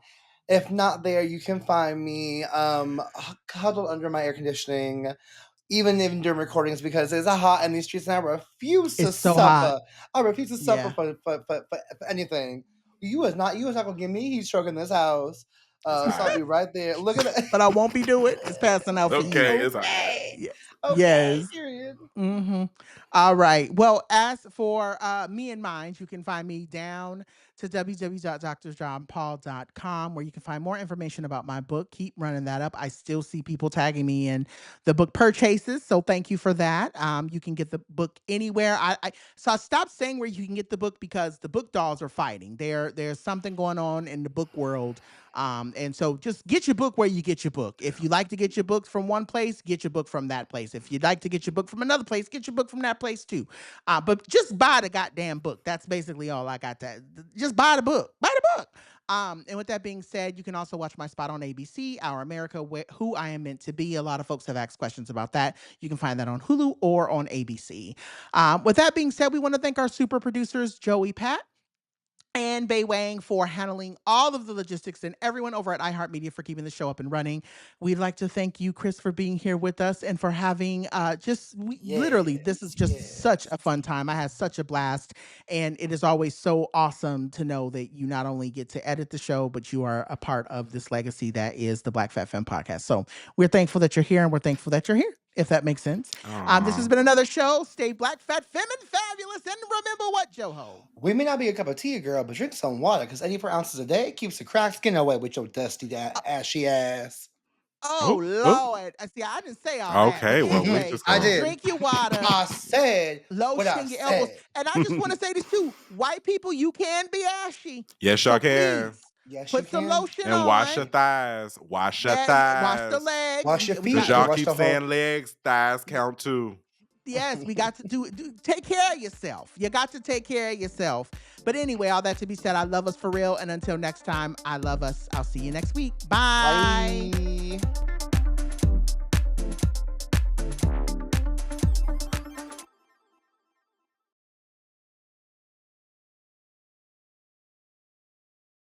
If not there, you can find me huddled under my air conditioning, even during recordings, because it's hot in these streets, and I refuse to suffer. Hot. I refuse to suffer for anything. You is not gonna give me heat stroke in this house. So I'll be right there. Look at it. But I won't be doing it. It's passing out for you. It's all right. Yes. Okay, yes. Period. All right. Well, as for me and mine, you can find me down to www.drjohnpaul.com, where you can find more information about my book. Keep running that up. I still see people tagging me in the book purchases, so thank you for that. You can get the book anywhere. So I stopped saying where you can get the book because the book dolls are fighting. There's something going on in the book world. And so just get your book where you get your book. If you like to get your books from one place, get your book from that place. If you'd like to get your book from another place, get your book from that place too. But just buy the goddamn book. That's basically all I got to. Just buy the book. Buy the book. And with that being said, you can also watch my spot on ABC, Our America, Who I Am Meant to Be. A lot of folks have asked questions about that. You can find that on Hulu or on ABC. With that being said, we want to thank our super producers, Joey Pat and Bei Wang, for handling all of the logistics, and everyone over at iHeartMedia for keeping the show up and running. We'd like to thank you, Chris, for being here with us and for having literally, this is just such a fun time. I had such a blast, and it is always so awesome to know that you not only get to edit the show, but you are a part of this legacy that is the Black Fat Femme podcast. So we're thankful that you're here, and we're thankful that you're here, if that makes sense. This has been another show. Stay Black, Fat, Femme, and Fabulous. And remember what, Joho? We may not be a cup of tea, girl, but drink some water, because 84 ounces a day keeps the cracked skin away with your dusty ashy ass. Oh, Lord. See, I didn't say all that. But Okay, well, we anyway, just I gonna. did. drink your water. I said what I Lotion your elbows. said. And I just want to say this too. White people, you can be ashy. Yes, So y'all can. please Yes, you put some can. lotion And wash your on. thighs. Wash your Yeah, wash the thighs. legs. Wash your We feet. Because got, y'all Wash keep the whole. saying legs, thighs count too. yes, we got to do take care of yourself. You got to take care of yourself. But anyway, all that to be said, I love us for real. And until next time, I love us. I'll see you next week. Bye. Bye.